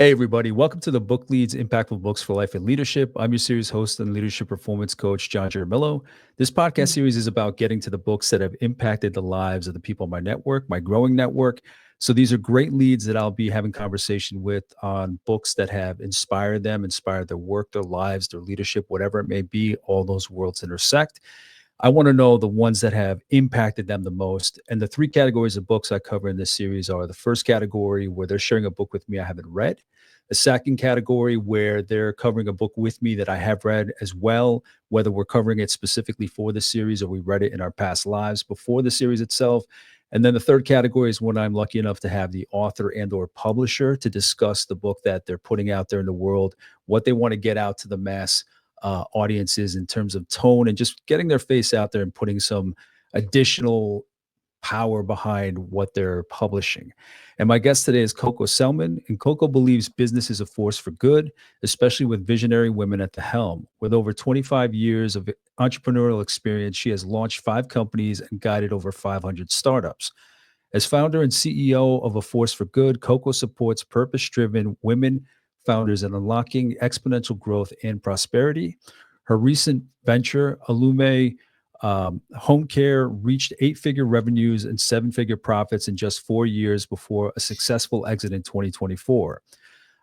Hey, everybody. Welcome to the Book Leads Impactful Books for Life and Leadership. I'm your series host and leadership performance coach, John Jaramillo. This podcast Mm. series is about getting to the books that have impacted the lives of the people in my network, my growing network. So these are great leads that I'll be having conversation with on books that have inspired them, inspired their work, their lives, their leadership, whatever it may be. All those worlds intersect. I want to know the ones that have impacted them the most. And the three categories of books I cover in this series are the first category where they're sharing a book with me I haven't read. The second category where they're covering a book with me that I have read as well, whether we're covering it specifically for the series or we read it in our past lives before the series itself. And then the third category is when I'm lucky enough to have the author and or publisher to discuss the book that they're putting out there in the world, what they want to get out to the mass audiences in terms of tone and just getting their face out there and putting some additional power behind what they're publishing. And my guest today is Coco Sellman. And Coco believes business is a force for good, especially with visionary women at the helm. With over 25 years of entrepreneurial experience, she has launched 5 companies and guided over 500 startups. As founder and CEO of A Force for Good, Coco supports purpose driven women founders in unlocking exponential growth and prosperity. Her recent venture, Allumé Home Care, reached 8-figure revenues and 7-figure profits in just 4 years before a successful exit in 2024.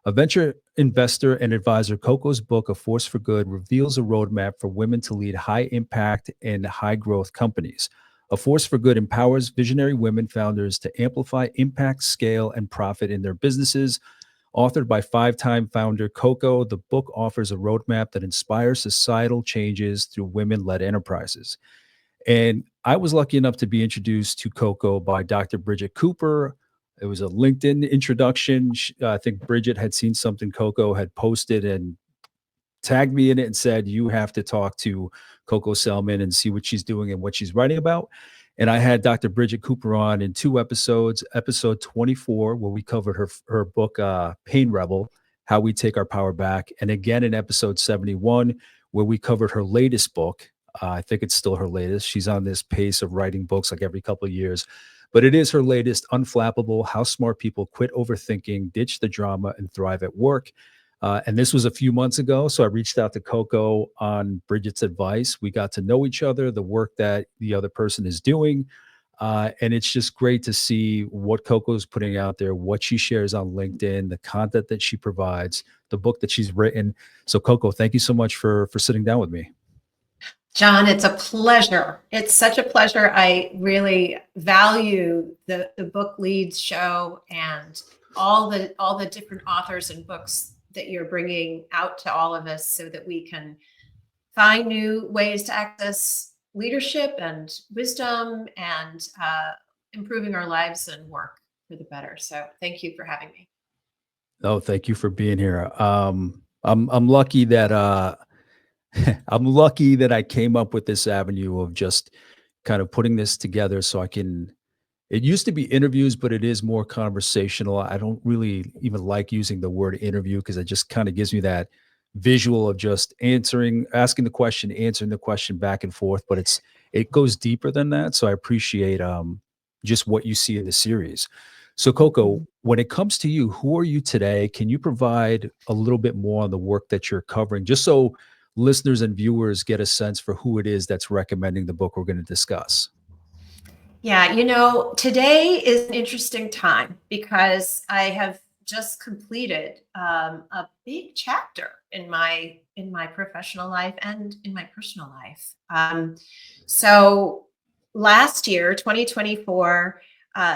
A venture investor and advisor, Coco's book, A Force for Good, reveals a roadmap for women to lead high impact and high growth companies. A Force for Good empowers visionary women founders to amplify impact, scale, and profit in their businesses. Authored by 5-time founder Coco, the book offers a roadmap that inspires societal changes through women led enterprises. And I was lucky enough to be introduced to Coco by Dr. Bridget Cooper. It was a LinkedIn introduction. I think Bridget had seen something Coco had posted and tagged me in it and said, "You have to talk to Coco Sellman and see what she's doing and what she's writing about." And I had Dr. Bridget Cooper on in 2 episodes, episode 24, where we covered her book, Pain Rebel, How We Take Our Power Back. And again in episode 71, where we covered her latest book. I think it's still her latest. She's on this pace of writing books like every couple of years. But it is her latest, Unflappable, How Smart People Quit Overthinking, Ditch the Drama, and Thrive at Work. And this was a few months ago. So I reached out to Coco on Bridget's advice. We got to know each other, the work that the other person is doing. And it's just great to see what Coco is putting out there, what she shares on LinkedIn, the content that she provides, the book that she's written. So Coco, thank you so much for sitting down with me. John, it's a pleasure. It's such a pleasure. I really value the Book Leads show and all the different authors and books that you're bringing out to all of us so that we can find new ways to access leadership and wisdom and improving our lives and work for the better. So thank you for having me. Oh, thank you for being here. I'm lucky that I'm lucky that I came up with this avenue of just kind of putting this together so I can. It used to be interviews, but it is more conversational. I don't really even like using the word interview because it just kind of gives me that visual of just asking the question, answering the question back and forth. But it goes deeper than that. So I appreciate just what you see in the series. So Coco, Mhm. when it comes to you, who are you today? Can you provide a little bit more on the work that you're covering, just so listeners and viewers get a sense for who it is that's recommending the book we're going to discuss? Yeah, today is an interesting time because I have just completed a big chapter in my professional life and in my personal life. So last year, 2024,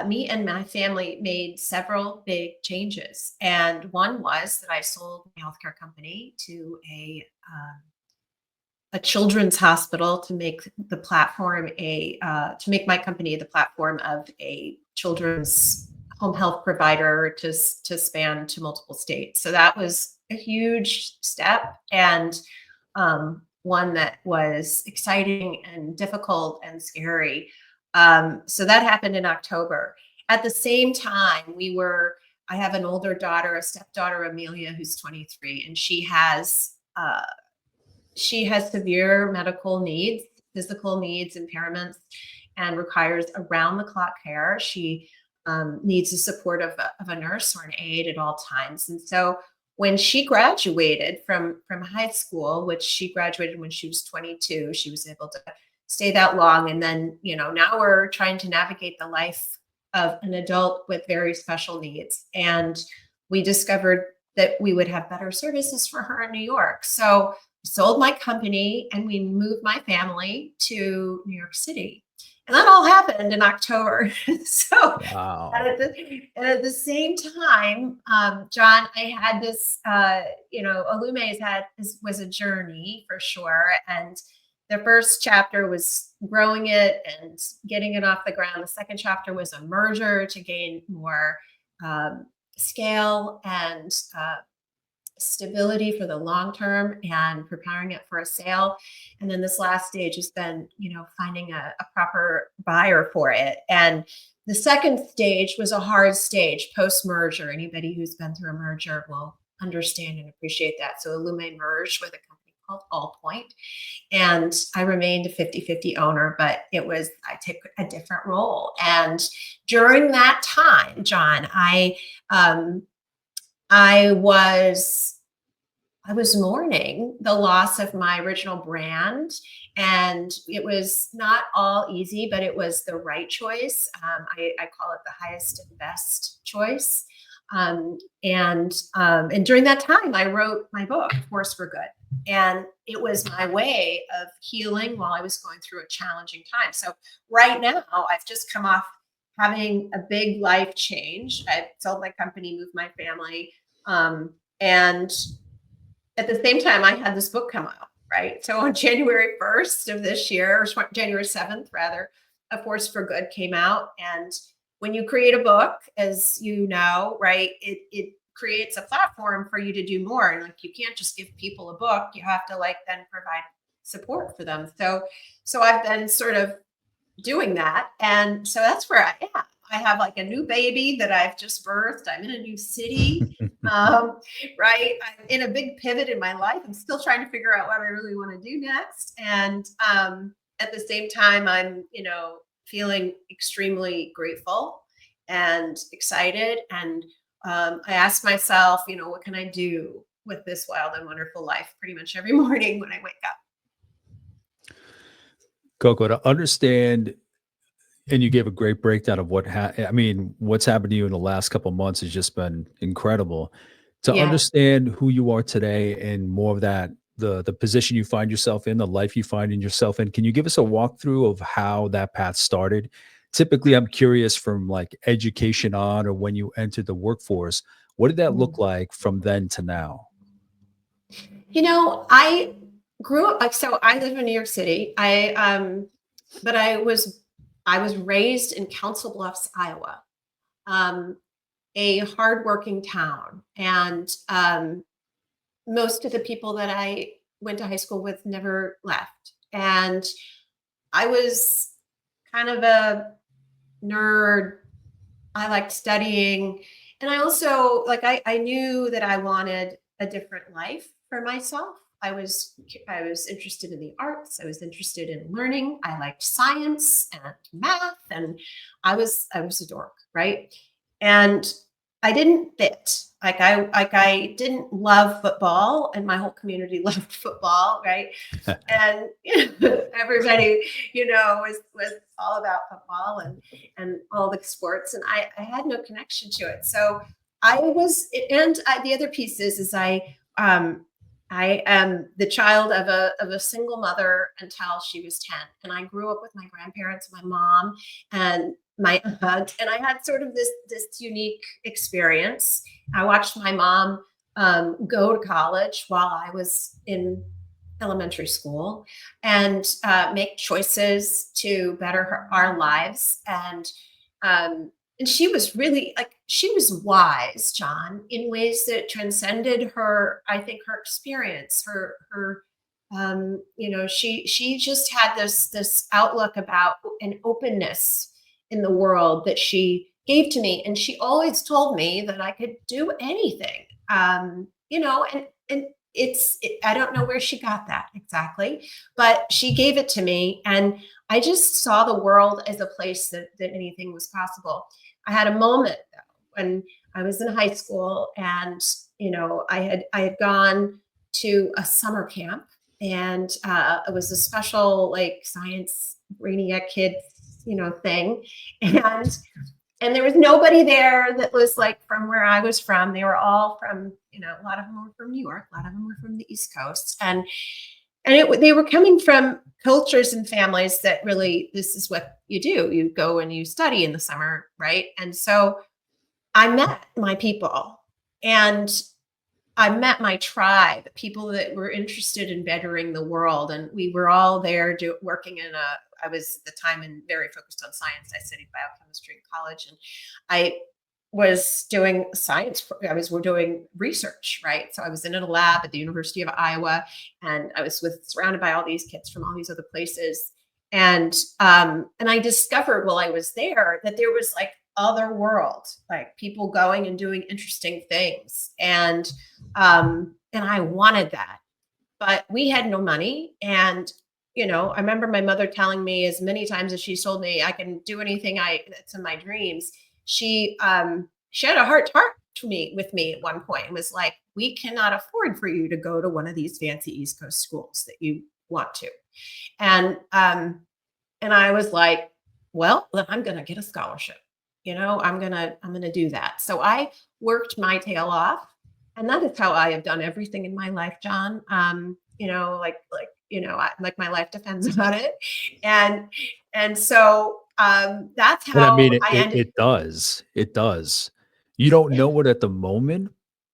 me and my family made several big changes, and one was that I sold my healthcare company to a children's hospital to make the platform to make my company the platform of a children's home health provider to span to multiple states. So that was a huge step and one that was exciting and difficult and scary. So that happened in October. At the same time, I have an older daughter, a stepdaughter, Amelia, who's 23, and she has severe medical needs, physical needs, impairments, and requires around the clock care. She needs the support of a nurse or an aide at all times. And so when she graduated from high school, which she graduated when she was 22, she was able to stay that long. And then, now we're trying to navigate the life of an adult with very special needs. And we discovered that we would have better services for her in New York. So sold my company and we moved my family to New York City. And that all happened in October. So Wow. at the same time, John, I had this, Allumé was a journey for sure. And the first chapter was growing it and getting it off the ground. The second chapter was a merger to gain more scale and stability for the long term and preparing it for a sale. And then this last stage has been, finding a proper buyer for it. And the second stage was a hard stage post merger. Anybody who's been through a merger will understand and appreciate that. So Allumé merged with a company called Allpoint. And I remained a 50-50 owner, but I took a different role. And during that time, John, I was mourning the loss of my original brand, and it was not all easy, but it was the right choice. I call it the highest and best choice. And during that time, I wrote my book, Force for Good, and it was my way of healing while I was going through a challenging time. So right now, I've just come off having a big life change. I sold my company, moved my family, and at the same time, I had this book come out, right? So on January 1st of this year, or January 7th, rather, A Force for Good came out. And when you create a book, as you know, right, it creates a platform for you to do more. And like, you can't just give people a book. You have to then provide support for them. So I've been sort of doing that. And so that's where I am. I have a new baby that I've just birthed. I'm in a new city, right? I'm in a big pivot in my life. I'm still trying to figure out what I really want to do next. And at the same time, I'm, feeling extremely grateful and excited. And I ask myself, what can I do with this wild and wonderful life pretty much every morning when I wake up. Coco, to understand, and you gave a great breakdown of what's happened to you in the last couple of months has just been incredible. To Yeah. understand who you are today and more of that, the position you find yourself in, the life you find in yourself in, can you give us a walkthrough of how that path started? Typically, I'm curious from education on or when you entered the workforce, what did that look like from then to now? I grew up so I live in New York City. But I was raised in Council Bluffs, Iowa, a hardworking town, and most of the people that I went to high school with never left. And I was kind of a nerd. I liked studying. And I also I knew that I wanted a different life for myself. I was interested in the arts. I was interested in learning. I liked science and math, and I was a dork, right? And I didn't fit. I didn't love football, and my whole community loved football, right? And everybody, was all about football and all the sports, and I had no connection to it. So the other piece is I am the child of a single mother until she was 10, and I grew up with my grandparents, my mom, and my aunt, and I had sort of this unique experience. I watched my mom go to college while I was in elementary school and make choices to better our lives. And she was really she was wise, John, in ways that transcended her, I think, her experience, she just had this outlook about an openness in the world that she gave to me. And she always told me that I could do anything. And I don't know where she got that exactly, but she gave it to me. And I just saw the world as a place that anything was possible. I had a moment though, when I was in high school, and, I had gone to a summer camp, and it was a special, like, science brainiac kids, thing. And there was nobody there that was like from where I was from. They were all from, a lot of them were from New York, a lot of them were from the East Coast, they were coming from cultures and families that really, this is what you do. You go and you study in the summer, right? And so I met my people, and I met my tribe, people that were interested in bettering the world. And we were all there working I was at the time very focused on science. I studied biochemistry in college, and I was doing science. We're doing research, right? So I was in a lab at the University of Iowa, and I was surrounded by all these kids from all these other places. And I discovered while I was there that there was like other world, like people going and doing interesting things. And I wanted that, but we had no money. And, I remember my mother telling me as many times as she told me I can do anything that's in my dreams. She had a heart to heart with me at one point and was like, we cannot afford for you to go to one of these fancy East Coast schools that you want to. And I was like, well, then I'm going to get a scholarship. I'm going to do that. So I worked my tail off, and that is how I have done everything in my life, John. Like my life depends on it. And so that's And I how mean, it I it ended. it does. It does. You don't Yeah. know it at the moment,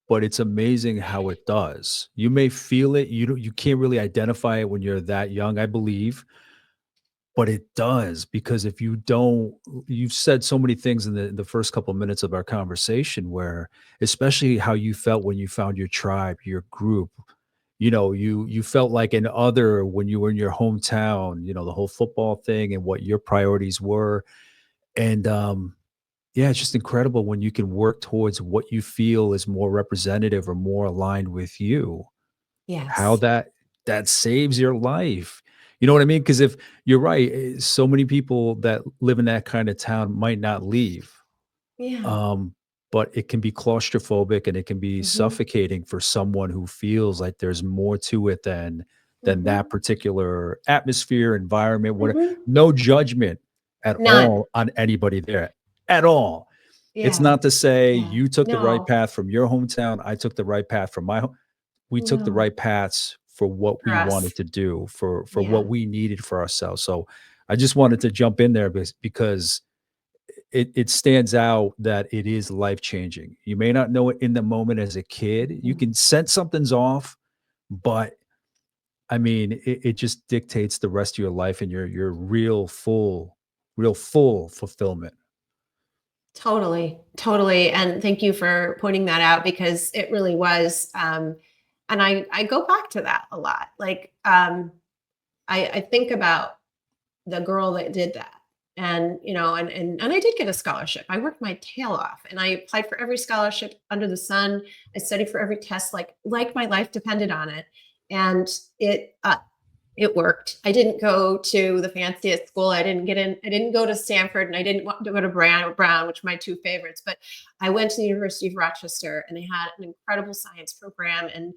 but it's amazing how it does. You may feel it, you can't really identify it when you're that young, I believe, but it does, because if you don't, you've said so many things in the first couple minutes of our conversation, where especially how you felt when you found your tribe, your group. You felt like an other when you were in your hometown, the whole football thing and what your priorities were. And yeah, it's just incredible when you can work towards what you feel is more representative or more aligned with you. How Yes. that saves your life. You know what I mean? Because if you're right, so many people that live in that kind of town might not leave. Yeah. Um, but it can be claustrophobic and it can be Hmm. suffocating for someone who feels like there's more to it than that Hmm. particular atmosphere, environment, what Hmm. no judgment at None. all on anybody there at all. It's Yeah. not to say Yeah. you took the right No. path from your hometown, I took the right path from my home. We took the No. right paths for what For we us. wanted to do, for Yeah. what we needed for ourselves. So I just wanted to jump in there because it stands out that it is life changing. You may not know it in the moment as a kid. You Mhm. can sense something's off, but I mean, it just dictates the rest of your life and your real full fulfillment. Totally, totally. And thank you for pointing that out, because it really was. And I go back to that a lot. Like, I think about the girl that did that. And, and I did get a scholarship. I worked my tail off, and I applied for every scholarship under the sun. I studied for every test, like my life depended on it. And it worked. I didn't go to the fanciest school. I didn't get in. I didn't go to Stanford, and I didn't want to go to Brown, which are my two favorites. But I went to the University of Rochester, and they had an incredible science program, and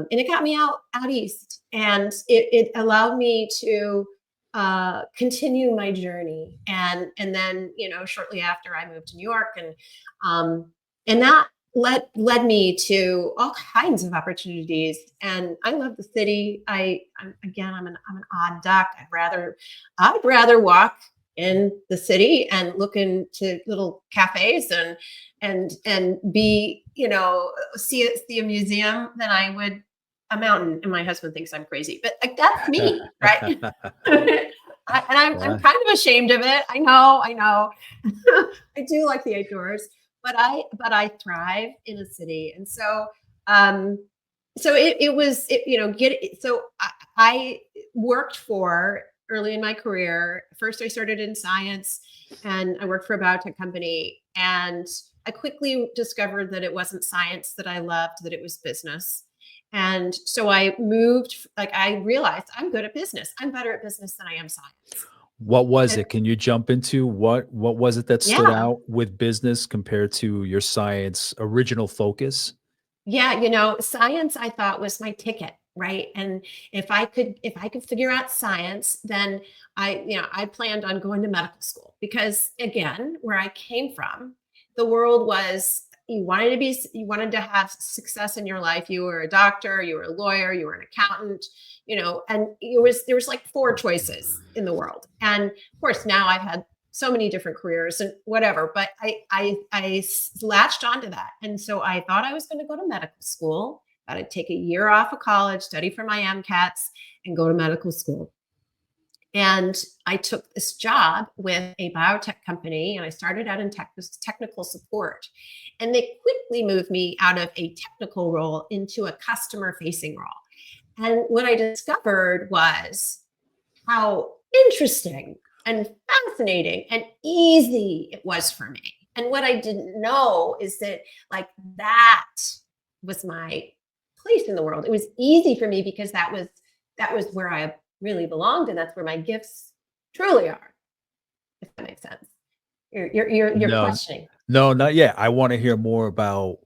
it got me out east, and it allowed me to continue my journey. And then, shortly after, I moved to New York, and that led me to all kinds of opportunities. And I love the city. I'm an odd duck. I'd rather walk in the city and look into little cafes and be, see a museum than I would a mountain. And my husband thinks I'm crazy, but like, that's me, right? I'm Yeah. kind of ashamed of it. I know. I do like the outdoors, but I thrive in a city. And um so it was it, get it so I worked for early in my career. First, I started in science, and I worked for a biotech company, and I quickly discovered that it wasn't science that I loved, that it was business. And so I moved, like I realized I'm good at business. I'm better at business than I am science. What was And it? Can you jump into what was it that stood yeah, out with business compared to your science original focus? yeah, science I thought was my ticket, right? And if I could figure out science, then I planned on going to medical school because again, where I came from, the world was you wanted to have success in your life. You were a doctor, you were a lawyer, you were an accountant, and there was like four choices in the world. And of course, now I've had so many different careers and whatever, but I latched onto that. And so I thought I was going to go to medical school. I'd take a year off of college, study for my MCATs, and go to medical school. And I took this job with a biotech company and I started out in technical support. And they quickly moved me out of a technical role into a customer facing role. And what I discovered was how interesting and fascinating and easy it was for me. And what I didn't know is that, like, that was my place in the world. It was easy for me because that was where I really belonged, and that's where my gifts truly are. If that makes sense. You're No, questioning. no, not yet. I wanna hear more about,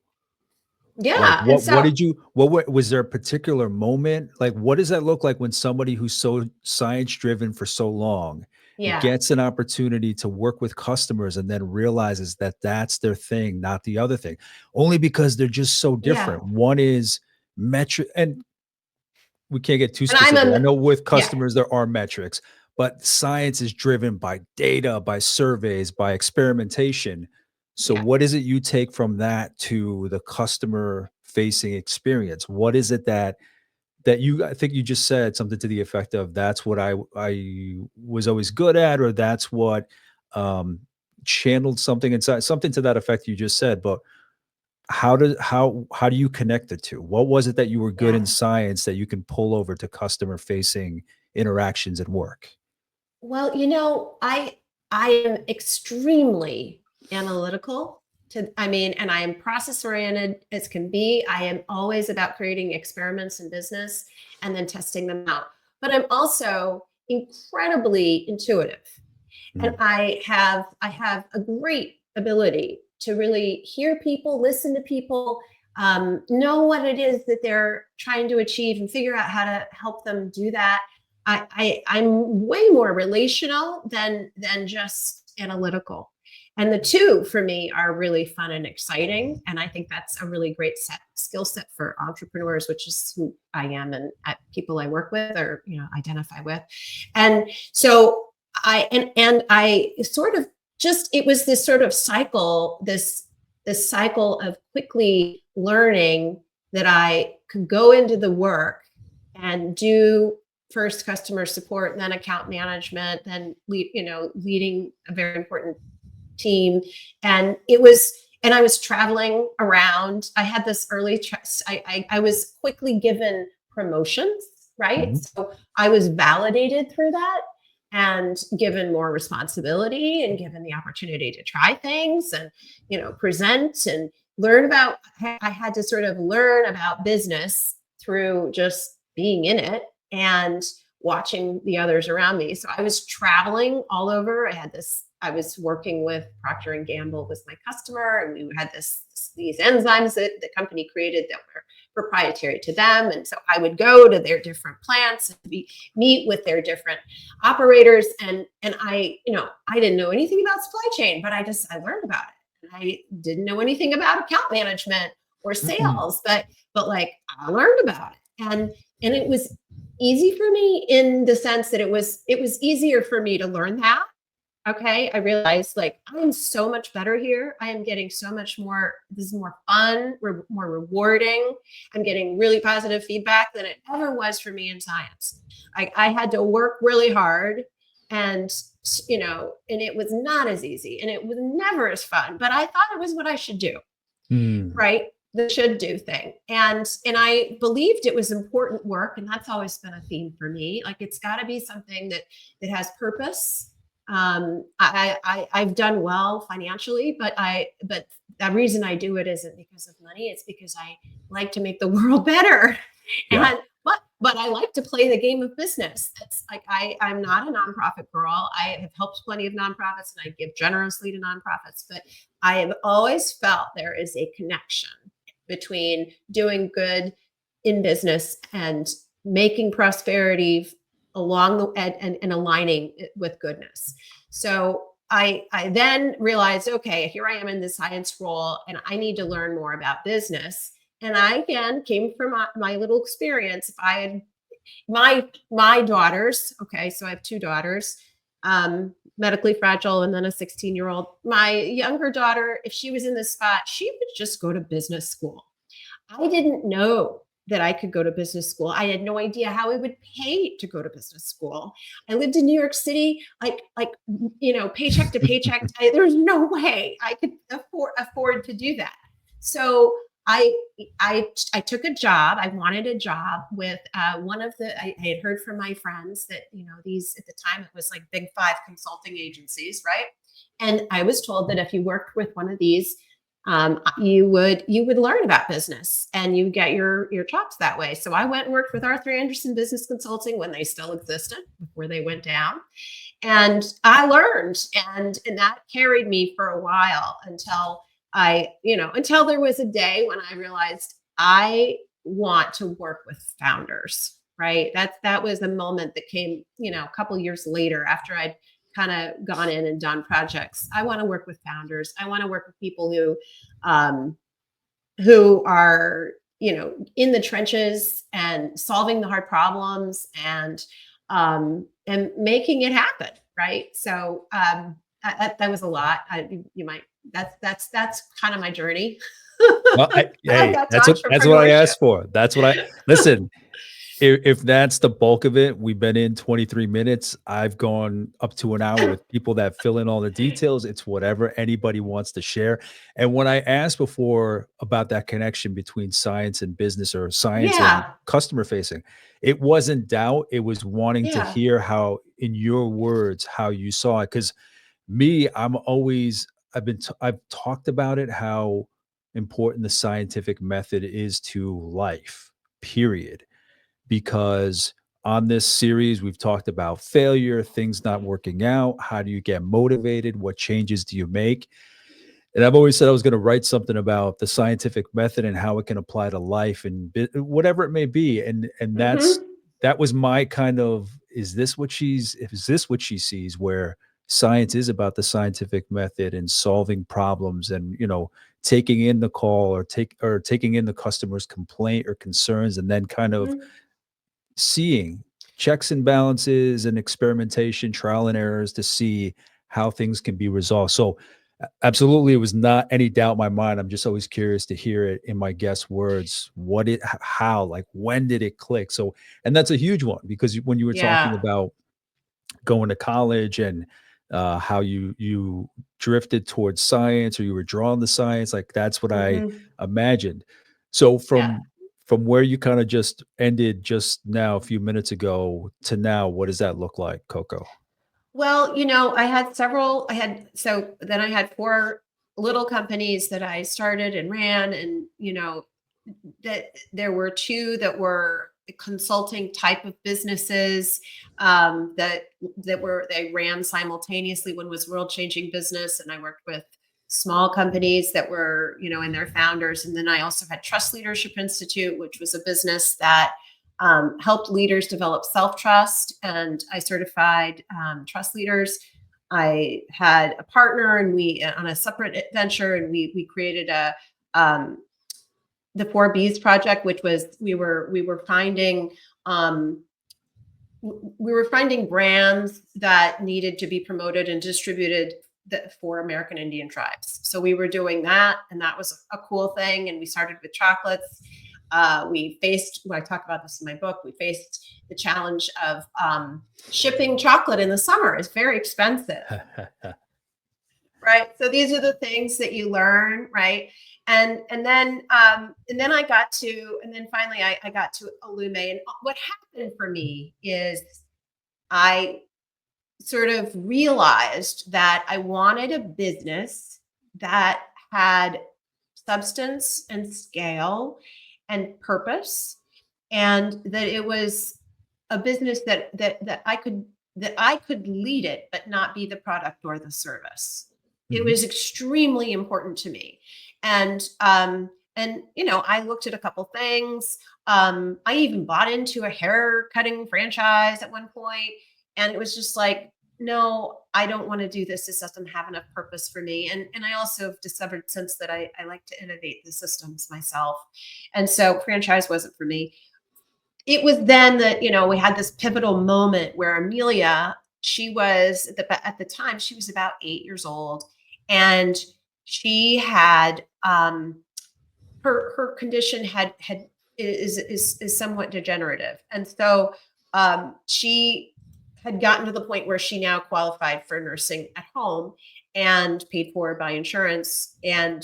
like, Yeah, and what so did you what was there a particular moment? Like, what does that look like when somebody who's so science driven for so long yeah, gets an opportunity to work with customers and then realizes that that's their thing, not the other thing? Only because they're just so yeah, different. One is metric, and we can't get too and I'm specific. I a know with yeah, customers there are metrics, but science is driven by data, by surveys, by experimentation. So yeah, what is it you take from that to the customer facing experience? What is it that you, I think you just said something to the effect of that's what I was always good at, or that's what um channeled something inside, something to that effect you just said. But how do you connect the two? What was it that you were good yeah. in science that you can pull over to customer facing interactions at work? Well, I am extremely analytical and I am process oriented as can be. I am always about creating experiments in business and then testing them out. But I'm also incredibly intuitive. And Mm, I have a great ability to really hear people, listen to people, know what it is that they're trying to achieve, and figure out how to help them do that. I'm way more relational than just analytical. And the two for me are really fun and exciting. And I think that's a really great skill set for entrepreneurs, which is who I am and people I work with or identify with. And so I sort of just it was this sort of cycle, this cycle of quickly learning that I could go into the work and do first customer support, then account management, then leading a very important team. And I was traveling around. I had this I was quickly given promotions, right? mhm. So I was validated through that and given more responsibility and given the opportunity to try things and present and learn about. I had to sort of learn about business through just being in it and watching the others around me. So I was traveling all over. I was working with Procter and Gamble was my customer, and we had these enzymes that the company created that were proprietary to them. And so I would go to their different plants and meet with their different operators. And I didn't know anything about supply chain, but I learned about it. And I didn't know anything about account management or Mm-mm. sales, but like I learned about it. And it was easy for me in the sense that it was easier for me to learn that. Okay, I realized like I'm so much better here. I am getting so much more. This is more fun, more rewarding. I'm getting really positive feedback than it ever was for me in science. I had to work really hard, and and it was not as easy, and it was never as fun. But I thought it was what I should do, Mm. right? The should do thing. And I believed it was important work. And that's always been a theme for me. Like it's gotta be something that has purpose. I've done well financially, but the reason I do it isn't because of money. It's because I like to make the world better. Yeah. And but I like to play the game of business. That's like I'm not a nonprofit girl. I have helped plenty of nonprofits and I give generously to nonprofits, but I have always felt there is a connection between doing good in business and making prosperity along the and aligning it with goodness. So I then realized, okay, here I am in the science role and I need to learn more about business. And I again came from my little experience. If I had my daughters, okay, so I have two daughters, medically fragile, and then a 16-year-old. My younger daughter, if she was in this spot, she would just go to business school. I didn't know that I could go to business school. I had no idea how I would pay to go to business school. I lived in New York City, paycheck to paycheck. There's no way I could afford to do that. So I I took a job. I wanted a job with one of the. I had heard from my friends that these at the time it was like big five consulting agencies, right? And I was told that if you worked with one of these, you would learn about business and you get your chops that way. So I went and worked with Arthur Anderson Business Consulting when they still existed before they went down, and I learned, and that carried me for a while until until there was a day when I realized I want to work with founders. Right. That was the moment that came, a couple years later after I'd kind of gone in and done projects. I want to work with founders. I want to work with people who are, in the trenches and solving the hard problems and making it happen. Right. So that was a lot. You might that's kind of my journey. Well, I hey, got to that's what I entrepreneurship. asked for. That's what I listen. If that's the bulk of it, we've been in 23 minutes. I've gone up to an hour with people that fill in all the details. It's whatever anybody wants to share. And when I asked before about that connection between science and business or science and Yeah, customer facing, it wasn't doubt. It was wanting to yeah, hear how, in your words, how you saw it. Because me, I've talked about it, how important the scientific method is to life, period, because on this series we've talked about failure, things not working out, how do you get motivated, what changes do you make, and I've always said I was going to write something about the scientific method and how it can apply to life and whatever it may be, and hmm that was my kind of, is this what she sees, where science is about the scientific method and solving problems and taking in the call or taking in the customer's complaint or concerns, and then kind of hmm seeing checks and balances and experimentation, trial and errors to see how things can be resolved. So, absolutely, it was not any doubt in my mind. I'm just always curious to hear it in my guest words. How, like, when did it click? So, and that's a huge one because when you were talking yeah, about going to college and how you drifted towards science or you were drawn to science, like that's what I hmm imagined. So yeah. from where you kind of just ended just now a few minutes ago to now, what does that look like, Coco? Well, so then I had four little companies that I started and ran, and that there were two that were consulting type of businesses that they ran simultaneously. One was world changing business, and I worked with small companies that were in their founders. And then I also had Trust Leadership Institute, which was a business that helped leaders develop self trust, and I certified trust leaders. I had a partner, and we on a separate venture, and we created a um, the Four Bs project, which was um, we were finding brands that needed to be promoted and distributed for American Indian tribes. So we were doing that, and that was a cool thing. And we started with chocolates. I talk about this in my book, we faced the challenge of shipping chocolate in the summer. It's very expensive, right? So these are the things that you learn, right? And then finally I got to Allumé. And what happened for me is I sort of realized that I wanted a business that had substance and scale and purpose, and that it was a business that I could lead it but not be the product or the service. It Mhm. was extremely important to me. And I looked at a couple things. I even bought into a hair cutting franchise at one point, and it was just like, no, I don't want to do this. This doesn't have enough purpose for me. And I also have discovered since that I like to innovate the systems myself. And so franchise wasn't for me. It was then that, we had this pivotal moment where Amelia, she was at the time, she was about 8 years old, and she had her condition had is somewhat degenerative. And so she had gotten to the point where she now qualified for nursing at home and paid for by insurance. And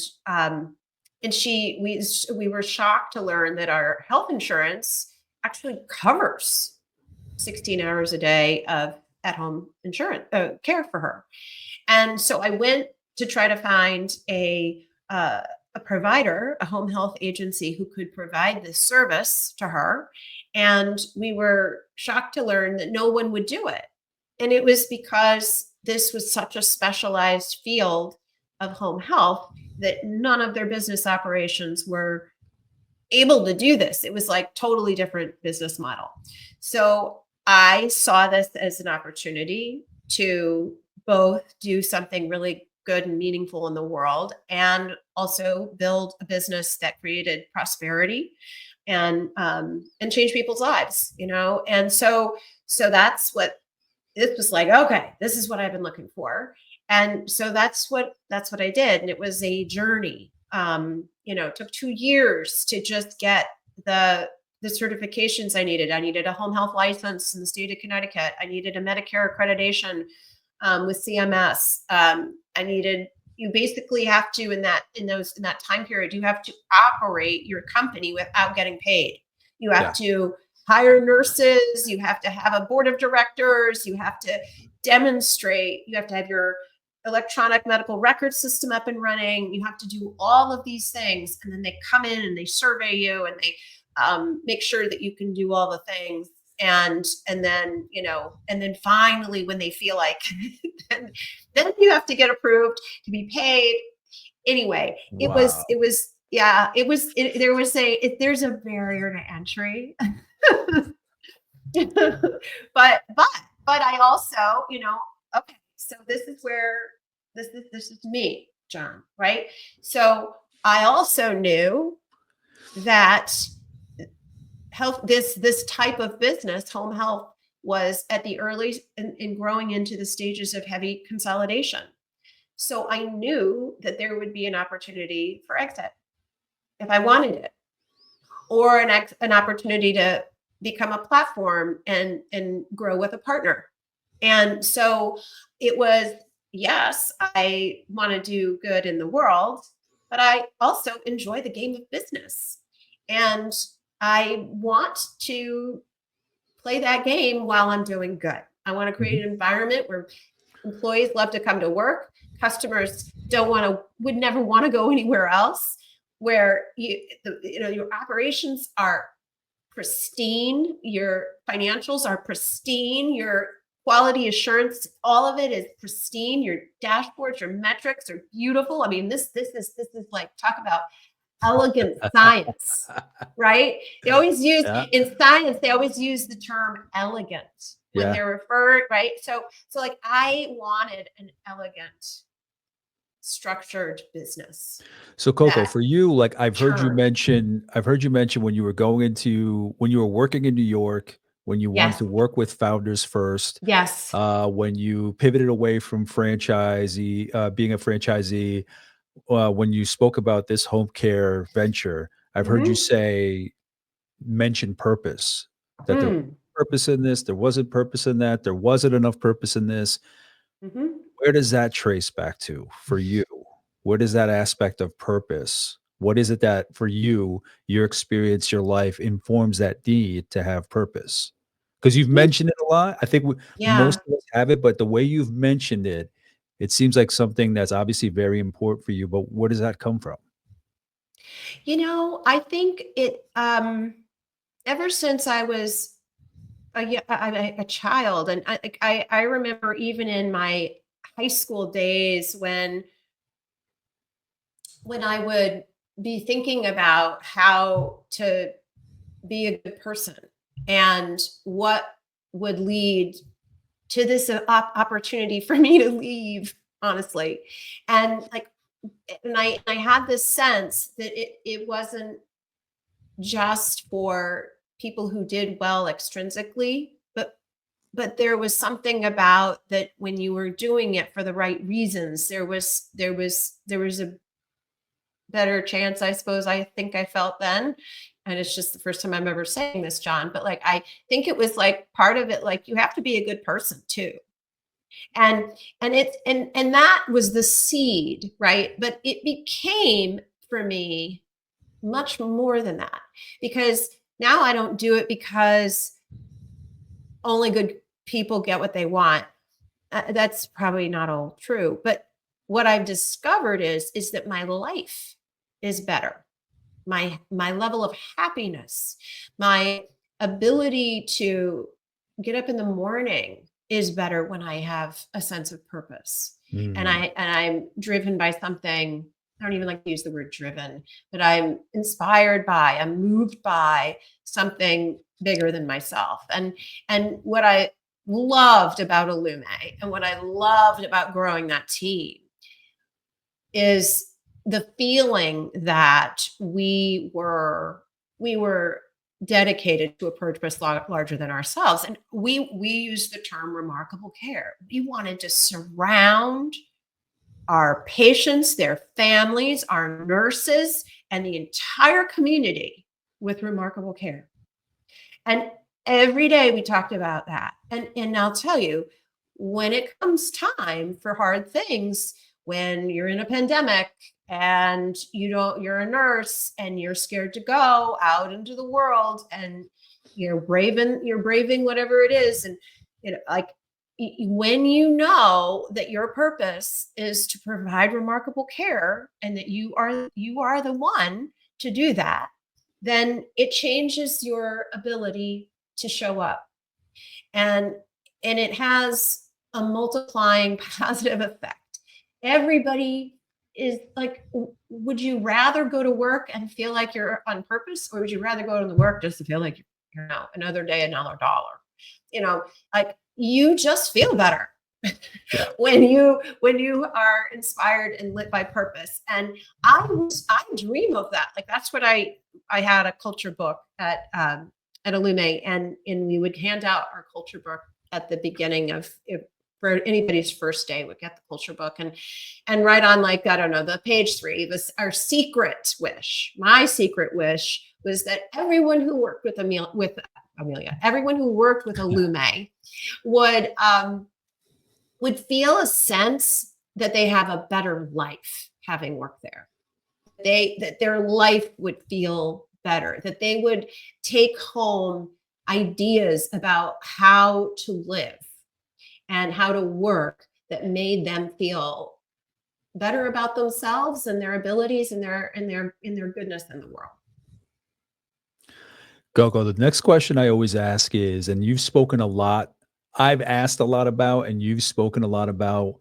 we were shocked to learn that our health insurance actually covers 16 hours a day of at home insurance care for her. And so I went to try to find a provider, a home health agency who could provide this service to her. And we were shocked to learn that no one would do it. And it was because this was such a specialized field of home health that none of their business operations were able to do this. It was like totally different business model. So I saw this as an opportunity to both do something really good and meaningful in the world and also build a business that created prosperity and change people's lives, And so that's what it was like. Okay, this is what I've been looking for. And so that's what I did. And it was a journey. It took 2 years to just get the certifications I needed. I needed a home health license in the state of Connecticut. I needed a Medicare accreditation with CMS. You basically have to in that time period, you have to operate your company without getting paid. You have Yeah. to hire nurses. You have to have a board of directors. You have to demonstrate. You have to have your electronic medical record system up and running. You have to do all of these things. And then they come in and they survey you and they make sure that you can do all the things. And then finally, when they feel like, then you have to get approved to be paid. Anyway, Wow. there's a barrier to entry. but I also, okay, so this is where this is me, John, right? So I also knew that health, this type of business, home health, was at the early in growing into the stages of heavy consolidation. So I knew that there would be an opportunity for exit if I wanted it, or an opportunity to become a platform and grow with a partner. And so it was, yes, I want to do good in the world, but I also enjoy the game of business. And I want to play that game while I'm doing good. I want to create Mhm. an environment where employees love to come to work. Customers would never want to go anywhere else. Where your operations are pristine, your financials are pristine, your quality assurance, all of it is pristine. Your dashboards, your metrics are beautiful. I mean, this is like, talk about elegant science, right? They always use Yeah. in science, they always use the term elegant when Yeah. they're referred, right? So like I wanted an elegant, structured business So Coco, that for you, like churned. I've heard you mention when you were when you were working in New York, when you wanted Yes, to work with founders first, yes. when you pivoted away from being a franchisee, when you spoke about this home care venture, I've heard you Mhm. mention purpose, that there was Mm. purpose in this, there wasn't purpose in that, there wasn't enough purpose in this. Mhm. Where does that trace back to for you? What is that aspect of purpose? What is it that for you, your experience, your life informs that need to have purpose? Because you've I think, mentioned it a lot. I think yeah. most of us have it, but the way you've mentioned it It seems like something that's obviously very important for you, but where does that come from? I think ever since I was a child, and I remember even in my high school days when I would be thinking about how to be a good person and what would lead to this opportunity for me to leave, honestly. And like, and I had this sense that it wasn't just for people who did well extrinsically, but there was something about that when you were doing it for the right reasons, there was a better chance, I suppose. I think I felt then, and it's just the first time I'm ever saying this, John, but like I think it was like part of it, like you have to be a good person too. And and that was the seed, right? But it became for me much more than that, because now I don't do it because only good people get what they want. That's probably not all true, but what I've discovered is that my life is better. My level of happiness, my ability to get up in the morning is better when I have a sense of purpose. And Mm. I'm driven by something. I don't even like to use the word driven, but I'm inspired by, I'm moved by something bigger than myself. And what I loved about Allumé and what I loved about growing that team is the feeling that we were dedicated to a purpose larger than ourselves. And we use the term remarkable care. We wanted to surround our patients, their families, our nurses, and the entire community with remarkable care. And every day we talked about that. And I'll tell you, when it comes time for hard things, when you're in a pandemic and you're a nurse and you're scared to go out into the world, and you're braving whatever it is, and like when you know that your purpose is to provide remarkable care and that you are the one to do that, then it changes your ability to show up. And and it has a multiplying positive effect. Everybody is like, would you rather go to work and feel like you're on purpose, or would you rather go to the work just to feel like another day, another dollar? you know like, you just feel better Yeah. when you are inspired and lit by purpose. And I dream of that. Like, that's what I had a culture book at Illume, and we would hand out our culture book at the beginning of, if for anybody's first day, would get the culture book, and write on, like, I don't know, the page 3 was our secret wish. My secret wish was that everyone who worked with Amelia, everyone who worked with Illume would feel a sense that they have a better life having worked there. That their life would feel better, that they would take home ideas about how to live and how to work that made them feel better about themselves and their abilities and their goodness in the world. Coco, the next question I always ask is, and you've spoken a lot, I've asked a lot about, and you've spoken a lot about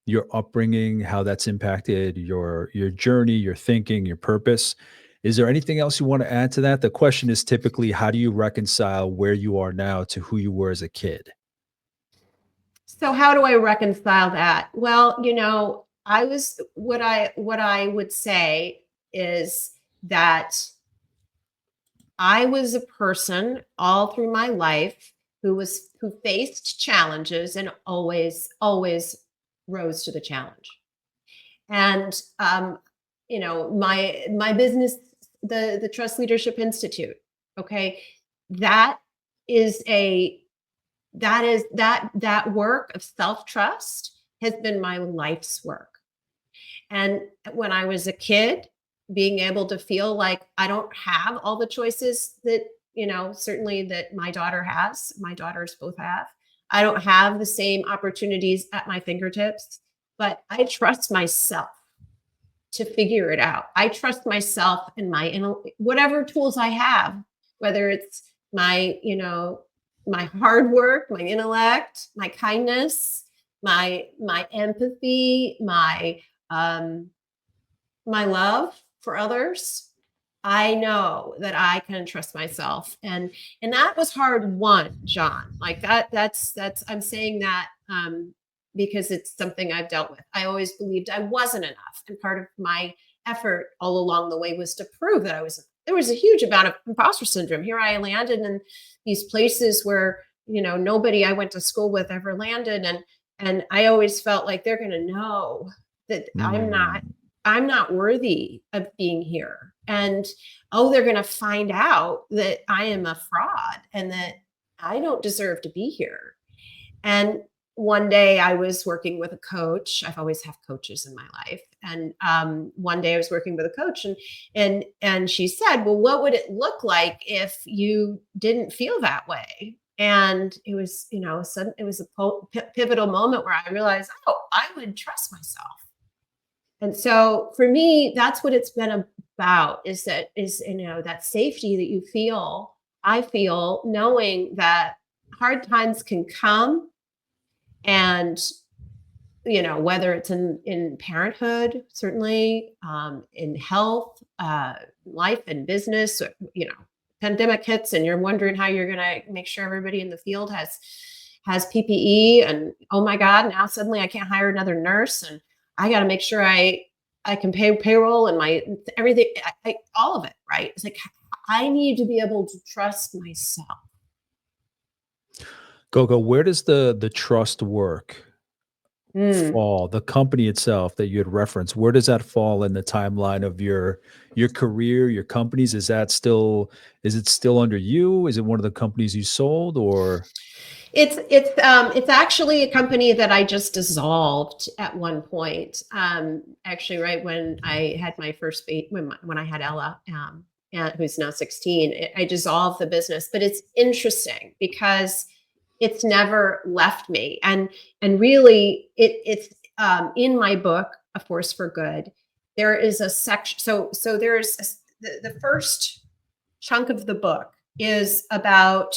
your upbringing, how that's impacted your journey, your thinking, your purpose. Is there anything else you want to add to that? The question is typically, how do you reconcile where you are now to who you were as a kid? So how do I reconcile that? Well, I was what I would say is that I was a person all through my life who faced challenges and always rose to the challenge. And my business, the Trust Leadership Institute, okay, that is a that work of self-trust has been my life's work. And when I was a kid, being able to feel like I don't have all the choices that, certainly that my daughters both have. I don't have the same opportunities at my fingertips, but I trust myself to figure it out. I trust myself and whatever tools I have, whether it's my hard work, my intellect, my kindness, my empathy, um, my love for others. I know that I can trust myself. And that was hard won, John. Like that's I'm saying that because it's something I've dealt with. I always believed I wasn't enough. And part of my effort all along the way was to prove that I was. There was a huge amount of imposter syndrome. Here I landed in these places where, nobody I went to school with ever landed. And I always felt like they're gonna know that Mm. I'm not worthy of being here. And oh, they're going to find out that I am a fraud and that I don't deserve to be here. And one day I was working with a coach. I've always had coaches in my life. And one day I was working with a coach and she said, "Well, what would it look like if you didn't feel that way?" And it was, it was a pivotal moment where I realized, oh, I would trust myself. And so for me, that's what it's been about that safety that I feel knowing that hard times can come and, whether it's in parenthood, certainly, in health, life and business, pandemic hits and you're wondering how you're going to make sure everybody in the field has PPE and oh my God, now suddenly I can't hire another nurse and I got to make sure I can pay payroll and my everything, all of it, right? It's like I need to be able to trust myself. Gogo, where does the trust work Mm. fall? The company itself that you had referenced, where does that fall in the timeline of your career, your companies? Is it still under you? Is it one of the companies you sold or? It's actually a company that I just dissolved at one point. Actually, right when I had my first baby, when I had Ella, who's now 16, I dissolved the business. But it's interesting because it's never left me, and really, it's in my book, A Force for Good. There is a section. So there's the first chunk of the book is about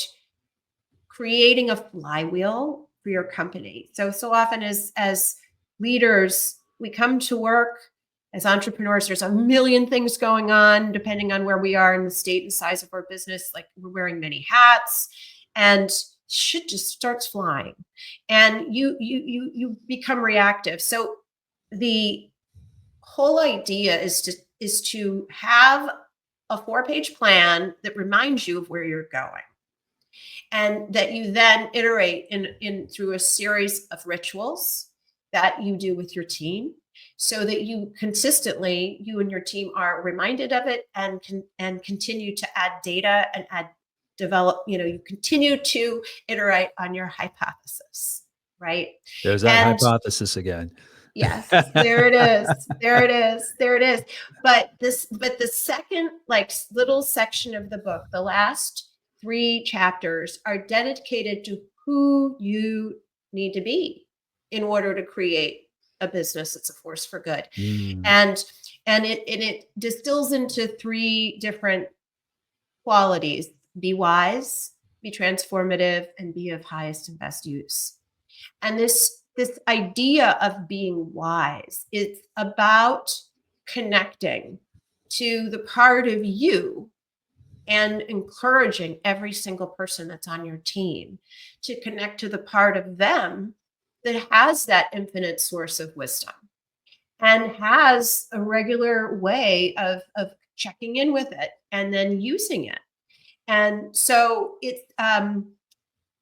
creating a flywheel for your company. So often as leaders, we come to work as entrepreneurs, there's a million things going on depending on where we are in the state and size of our business. Like we're wearing many hats and shit just starts flying and you become reactive. So the whole idea is to have a 4-page plan that reminds you of where you're going and that you then iterate in through a series of rituals that you do with your team so that you and your team are reminded of it and continue to add data and you continue to iterate on your hypothesis, right? There's that And hypothesis again. yes, there it is. There it is. There it is. But the second little section of the book, the last 3 chapters are dedicated to who you need to be in order to create a business that's a force for good. Mm. And it distills into 3 different qualities: be wise, be transformative, and be of highest and best use. And this idea of being wise, it's about connecting to the part of you and encouraging every single person that's on your team to connect to the part of them that has that infinite source of wisdom and has a regular way of checking in with it and then using it. And so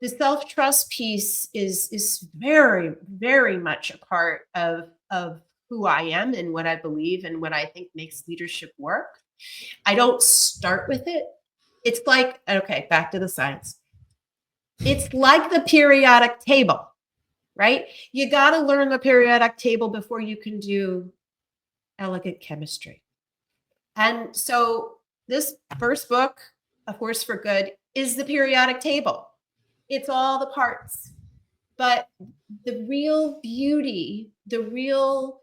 the self-trust piece is very, very much a part of who I am and what I believe and what I think makes leadership work. I don't start with it. It's like, okay, back to the science. It's like the periodic table, right? You got to learn the periodic table before you can do elegant chemistry. And so this first book, A Force for Good, is the periodic table. It's all the parts. But the real beauty, the real,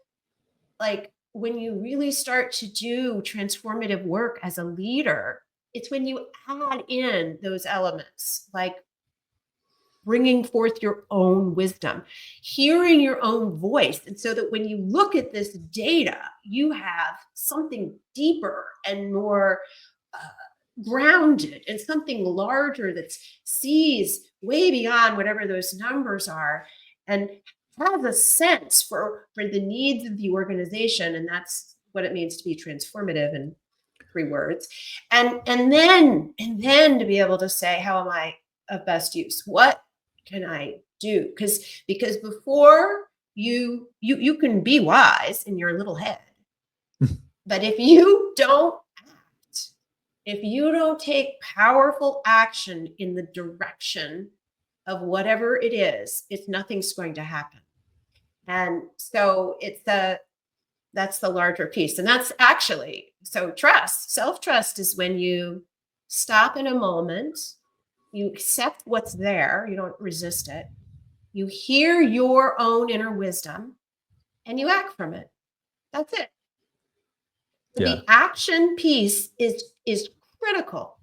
like, when you really start to do transformative work as a leader, it's when you add in those elements, like bringing forth your own wisdom, hearing your own voice. And so that when you look at this data, you have something deeper and more grounded and something larger that sees way beyond whatever those numbers are and has a sense for the needs of the organization. And that's what it means to be transformative in 3 words. And then to be able to say, how am I of best use? What can I do? Because before you can be wise in your little head, but if you don't act, if you don't take powerful action in the direction of whatever it is, nothing's going to happen. And so that's the larger piece. And that's actually, so trust, self-trust is when you stop in a moment, you accept what's there, you don't resist it, you hear your own inner wisdom, and you act from it. That's it. So Yeah. the action piece is critical.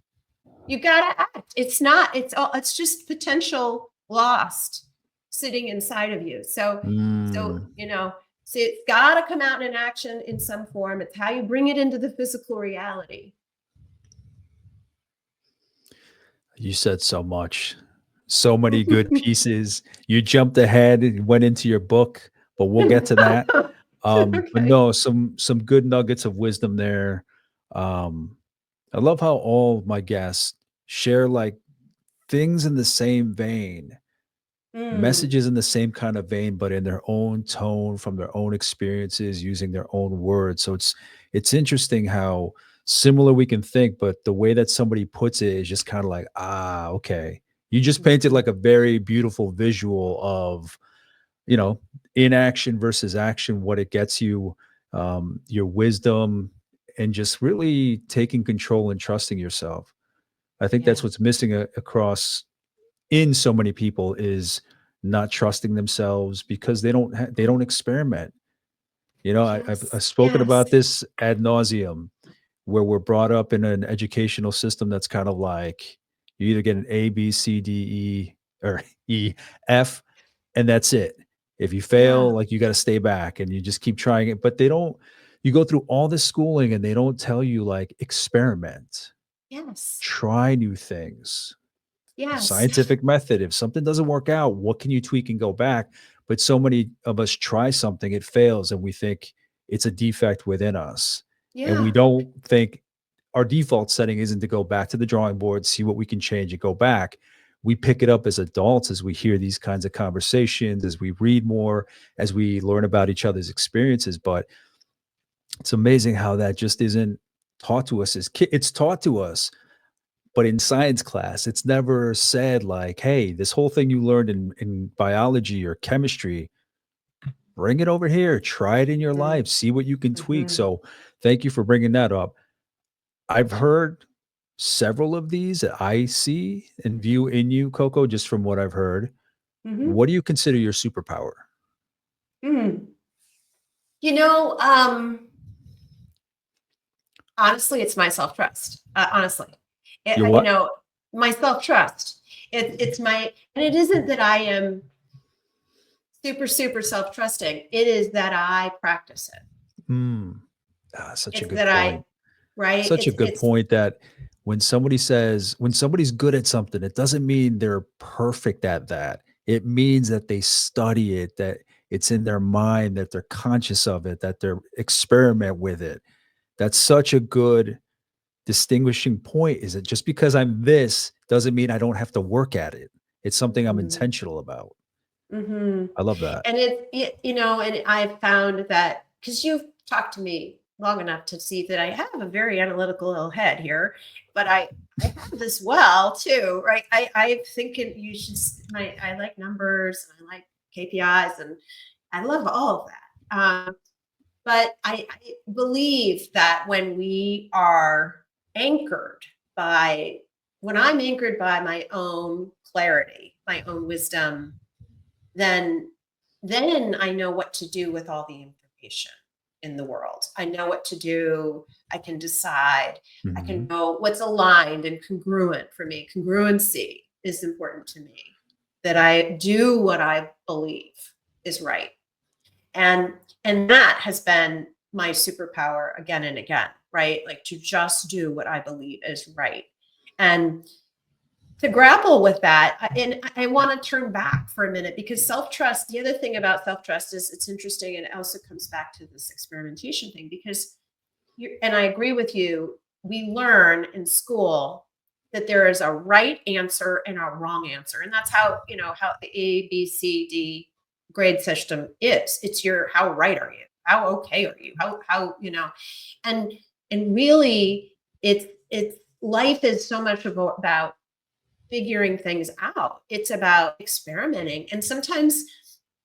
You gotta act. It's just potential lost sitting inside of you. So Mm. so it's got to come out in action in some form. It's how you bring it into the physical reality. You said so much. So many good pieces. You jumped ahead and went into your book, but we'll get to that. But Okay. no, some good nuggets of wisdom there. Um, I love how all my guests share like things in the same vein, Mm, messages in the same kind of vein, but in their own tone, from their own experiences, using their own words. So it's interesting how similar we can think, but the way that somebody puts it is just kind of like, ah, okay. You just painted mhm. like a very beautiful visual of, you know, inaction versus action, what it gets you, your wisdom, and just really taking control and trusting yourself. I think that's Yeah. what's missing across in so many people is not trusting themselves because they don't experiment. You know, I've Yes. spoken Yes. about this ad nauseum, where we're brought up in an educational system that's kind of like you either get an A, B, C, D, E, or E, F, and that's it. If you fail, Yeah. like you got to stay back and you just keep trying it. But they don't, you go through all this schooling and they don't tell you like experiment, Yes. try new things, Yes. scientific method. If something doesn't work out, what can you tweak and go back? But so many of us try something, it fails, and we think it's a defect within us. And we Yeah. don't think our default setting isn't to go back to the drawing board, see what we can change and go back. We pick it up as adults as we hear these kinds of conversations, as we read more, as we learn about each other's experiences. But it's amazing how that just isn't taught to us as kids. It's taught to us, but in science class, it's never said like, "Hey, this whole thing you learned in biology or chemistry, bring it over here, try it in your life, see what you can tweak." Mm-hmm. So, thank you for bringing that up. I've heard several of these that I see and view in you, Coco, just from what I've heard. Mm-hmm. What do you consider your superpower? Mm. You know, honestly, it's my self-trust. Honestly, Your what? my self-trust. It's my, and it isn't that I am super, super self-trusting. It is that I practice it. Mm, such a It's good that I, point. right? Such a good point that when somebody's good at something, it doesn't mean they're perfect at that. It means that they study it, that it's in their mind, that they're conscious of it, that they're experiment with it. That's such a good distinguishing point, is that just because I'm this doesn't mean I don't have to work at it. It's something I'm Mhm, intentional about. mhm. I love that. And and I've found that because you've talked to me long enough to see that I have a very analytical little head here, but I have this well too, right? I thinking you should I like numbers and I like KPIs and I love all of that. But I believe that anchored when I'm anchored by my own clarity, my own wisdom, then I know what to do with all the information in the world. I know what to do. I can decide. I can Mhm. know what's aligned and congruent for me. Congruency is important to me. That I do what I believe is right. And that has been my superpower again and again, right? Like to just do what I believe is right. And to grapple with that, and I want to turn back for a minute because self-trust, the other thing about self-trust is it's interesting and it also comes back to this experimentation thing because and I agree with you, we learn in school that there is a right answer and a wrong answer. And that's how, how the A, B, C, D grade system is. It's your how right are you? How okay are you? And really it's life is so much about figuring things out. It's about experimenting. And sometimes,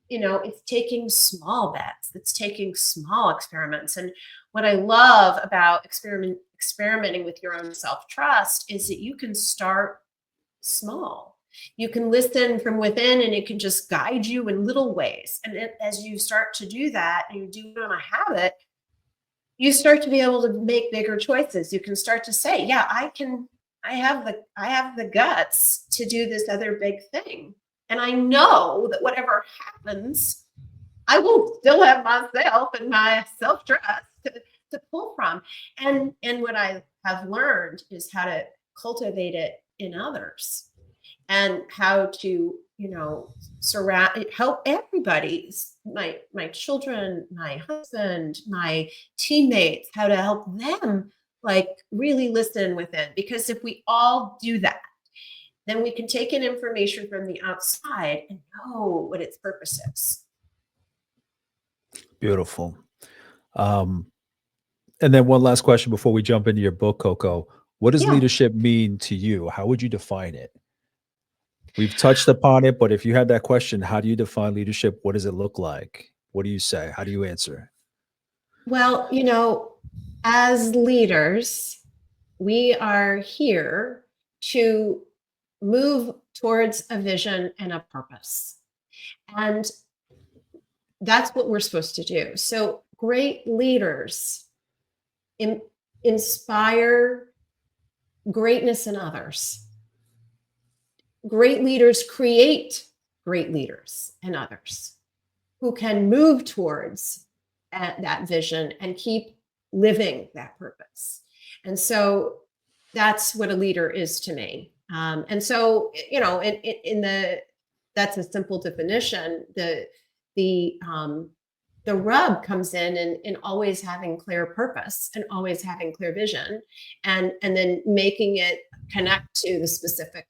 it's taking small bets, it's taking small experiments. And what I love about experimenting with your own self-trust is that you can start small. You can listen from within and it can just guide you in little ways. And as you start to do that and you do it on a habit, you start to be able to make bigger choices. You can start to say, yeah, I have the guts to do this other big thing. And I know that whatever happens, I will still have myself and my self-trust to pull from. And what I have learned is how to cultivate it in others and how to surround help everybody, my children, my husband, my teammates, how to help them like really listen within, because if we all do that, then we can take in information from the outside and know what its purpose is. Beautiful. Um, and then one last question before we jump into your book, Coco. What does Yeah. leadership mean to you? How would you define it? We've touched upon it, but if you had that question, how do you define leadership? What does it look like? What do you say? How do you answer? Well, as leaders, we are here to move towards a vision and a purpose. And that's what we're supposed to do. So great leaders in, inspire greatness in others. Great leaders create great leaders in others who can move towards that vision and keep living that purpose. And so that's what a leader is to me. And so, in the that's a simple definition. The rub comes in always having clear purpose and always having clear vision, and then making it connect to the specific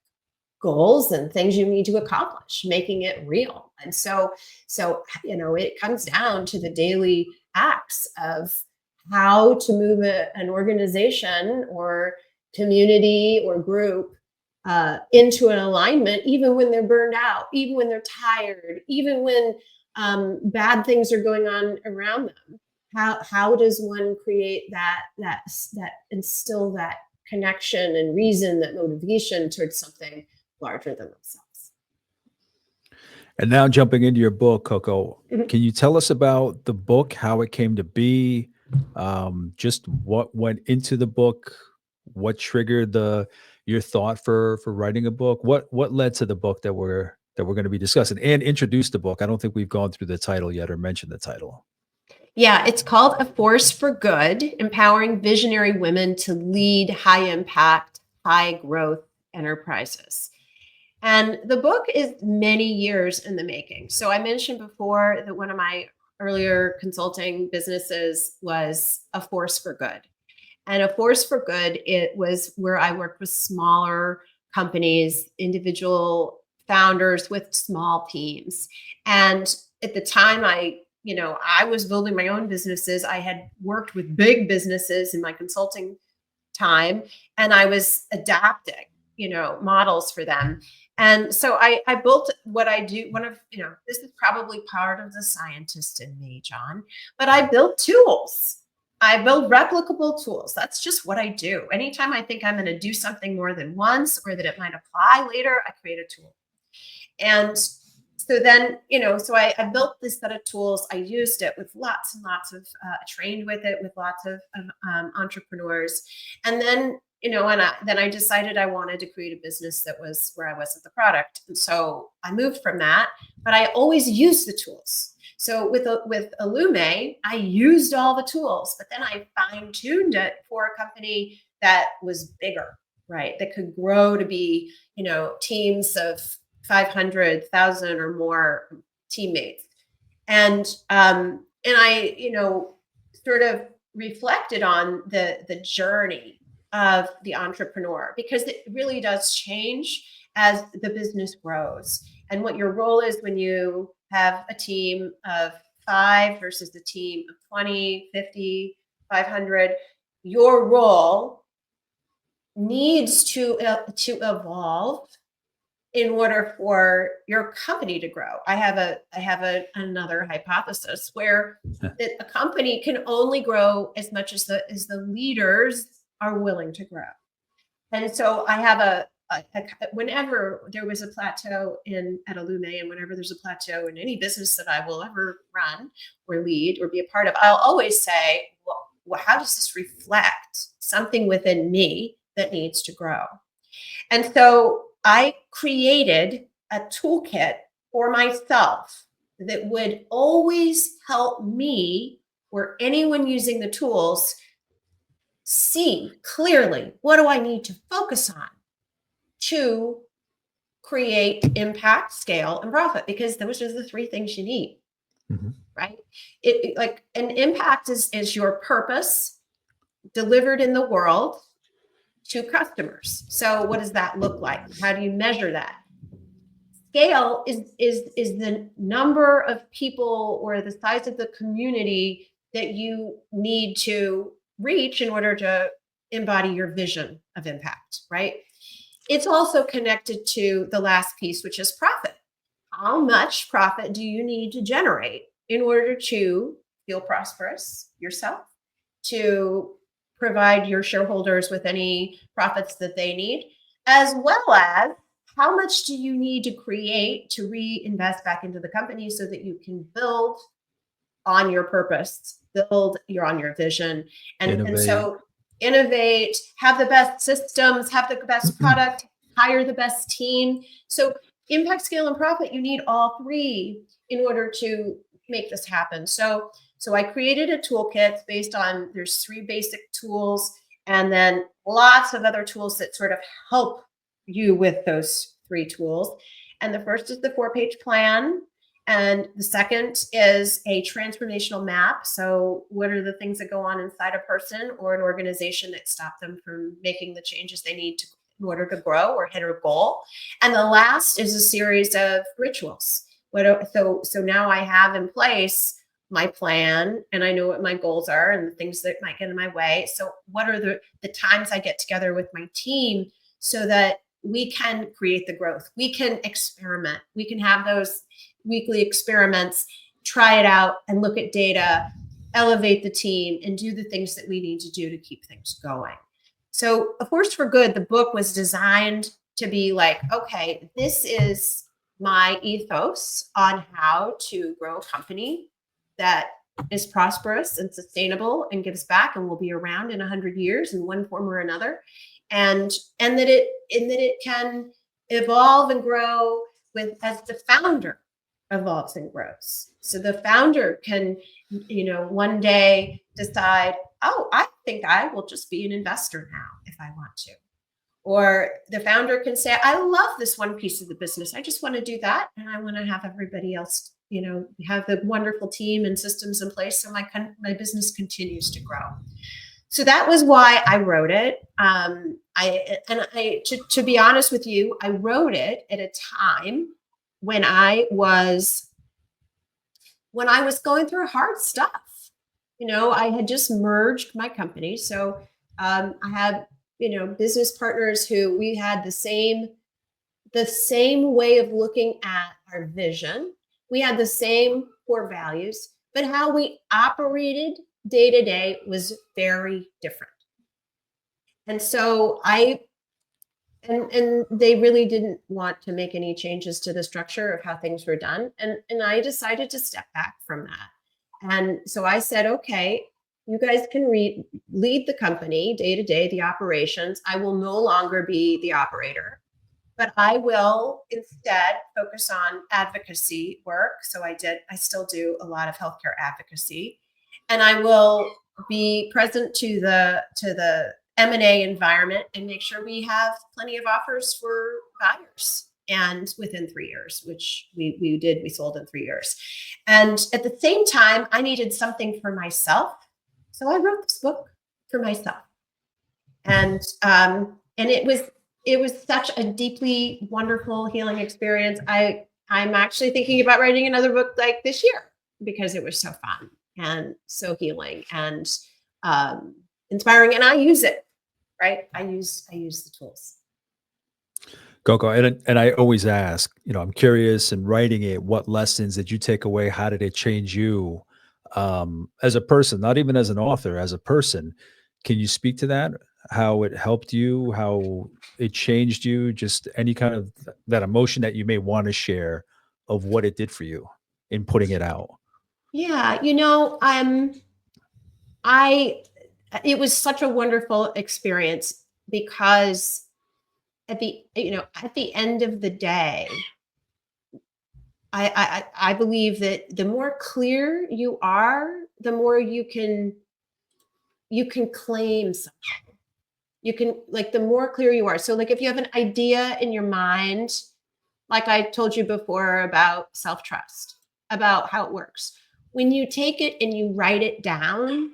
goals and things you need to accomplish, making it real. And so it comes down to the daily acts of how to move an organization or community or group into an alignment, even when they're burned out, even when they're tired, even when bad things are going on around them. How does one create that instill that connection and reason, that motivation towards something larger than themselves? And now jumping into your book, Coco, Mhm. can you tell us about the book, how it came to be, just what went into the book, what triggered the your thought for writing a book? What led to the book that we're going to be discussing and introduce the book? I don't think we've gone through the title yet or mentioned the title. Yeah, it's called A Force for Good, Empowering Visionary Women to Lead High Impact, High Growth Enterprises. And the book is many years in the making. So I mentioned before that one of my earlier consulting businesses was A Force for Good. And A Force for Good, it was where I worked with smaller companies, individual founders with small teams. And at the time I was building my own businesses. I had worked with big businesses in my consulting time, and I was adapting, models for them. And so I built what I do. One of, this is probably part of the scientist in me, John, but I built tools. I build replicable tools. That's just what I do. Anytime I think I'm going to do something more than once or that it might apply later, I create a tool. And So then, so I built this set of tools. I used it with lots and lots of, trained with it with lots of entrepreneurs. And then, then I decided I wanted to create a business that was where I wasn't the product. And so I moved from that, but I always used the tools. So with Allumé, I used all the tools, but then I fine-tuned it for a company that was bigger, right? That could grow to be, teams of 500,000 or more teammates. And I, sort of reflected on the journey of the entrepreneur, because it really does change as the business grows. And what your role is when you have a team of 5 versus a team of 20, 50, 500, your role needs to evolve in order for your company to grow. I have another hypothesis where a company can only grow as much as the leaders are willing to grow. And so I have whenever there was a plateau at Allumé, and whenever there's a plateau in any business that I will ever run or lead or be a part of, I'll always say, well, how does this reflect something within me that needs to grow? And so I created a toolkit for myself that would always help me, or anyone using the tools, see clearly, what do I need to focus on to create impact, scale, and profit? Because those are the 3 things you need, right? An impact is your purpose delivered in the world to customers. So what does that look like? How do you measure that? Scale is the number of people or the size of the community that you need to reach in order to embody your vision of impact, right? It's also connected to the last piece, which is profit. How much profit do you need to generate in order to feel prosperous yourself, to provide your shareholders with any profits that they need, as well as how much do you need to create to reinvest back into the company so that you can build on your purpose, build on your vision, and so innovate, have the best systems, have the best product, hire the best team. So impact, scale, and profit, you need all 3 in order to make this happen. So I created a toolkit based on, there's 3 basic tools, and then lots of other tools that sort of help you with those 3 tools. And the first is the 4-page plan. And the second is a transformational map. So what are the things that go on inside a person or an organization that stop them from making the changes they need to in order to grow or hit a goal? And the last is a series of rituals. So now I have in place my plan, and I know what my goals are and the things that might get in my way. So what are the times I get together with my team so that we can create the growth? We can experiment. We can have those weekly experiments, try it out and look at data, elevate the team, and do the things that we need to do to keep things going. So A Force for Good, the book, was designed to be like, okay, this is my ethos on how to grow a company that is prosperous and sustainable and gives back and will be around in 100 years in one form or another, and that it can evolve and grow as the founder evolves and grows. So the founder can, one day decide, oh, I think I will just be an investor now if I want to. Or the founder can say, I love this one piece of the business. I just want to do that. And I want to have everybody else, have the wonderful team and systems in place so my business continues to grow. So that was why I wrote it. To be honest with you, I wrote it at a time when I was going through hard stuff. I had just merged my company. So I had, business partners who we had the same way of looking at our vision. We had the same core values, but how we operated day to day was very different. And so I and they really didn't want to make any changes to the structure of how things were done. And I decided to step back from that. And so I said, okay, you guys can lead the company day to day, the operations. I will no longer be the operator, but I will instead focus on advocacy work. So I still do a lot of healthcare advocacy, and I will be present to the M&A environment and make sure we have plenty of offers for buyers. And within 3 years, which we did, we sold in 3 years. And at the same time, I needed something for myself. So I wrote this book for myself. And it was such a deeply wonderful healing experience. I'm actually thinking about writing another book like this year because it was so fun and so healing and inspiring. And I use it, right? I use the tools. Coco, and I always ask, I'm curious in writing it, what lessons did you take away? How did it change you as a person, not even as an author, as a person? Can you speak to that? How it helped you, how it changed you, just any kind of that emotion that you may want to share of what it did for you in putting it out? Yeah, I it was such a wonderful experience because at the end of the day, I believe that the more clear you are, the more you can claim something. You can, like, the more clear you are. So like if you have an idea in your mind, like I told you before about self-trust, about how it works. When you take it and you write it down,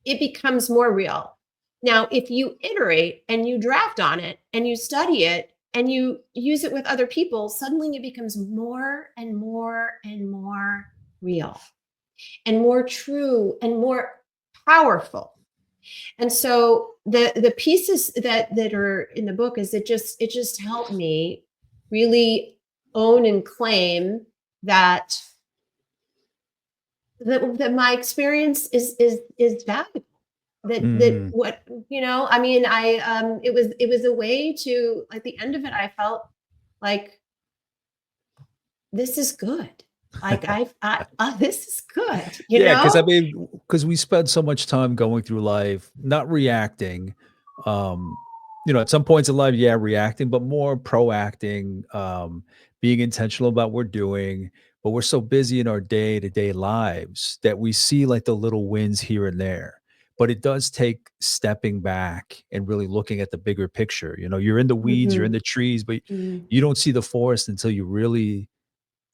it becomes more real. Now, if you iterate and you draft on it and you study it and you use it with other people, suddenly it becomes more and more and more real and more true and more powerful. And so the pieces that are in the book is it just helped me really own and claim that that my experience is valuable. That Mm. what I mean, it was a way to, at the end of it, I felt like this is good. Like this is good, Yeah, because I mean, because we spend so much time going through life, not reacting. Um, at some points in life, yeah, reacting, but more proacting, being intentional about what we're doing. But we're so busy in our day-to-day lives that we see like the little wins here and there. But it does take stepping back and really looking at the bigger picture. You're in the weeds, you're in Mhm. the trees, but Mm. you don't see the forest until you really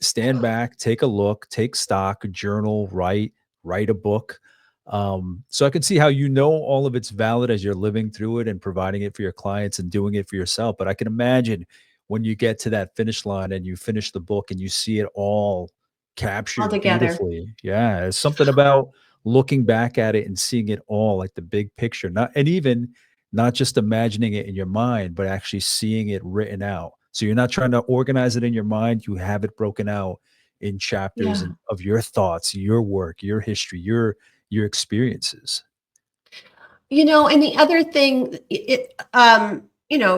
stand back, take a look, take stock, journal, write a book. So I can see how all of it's valid as you're living through it and providing it for your clients and doing it for yourself. But I can imagine when you get to that finish line and you finish the book and you see it all All captured together. beautifully. Yeah, it's something about looking back at it and seeing it all like the big picture. Even not just imagining it in your mind, but actually seeing it written out. So you're not trying to organize it in your mind, you have it broken out in chapters Yeah. and of your thoughts, your work, your history, your experiences. And the other thing,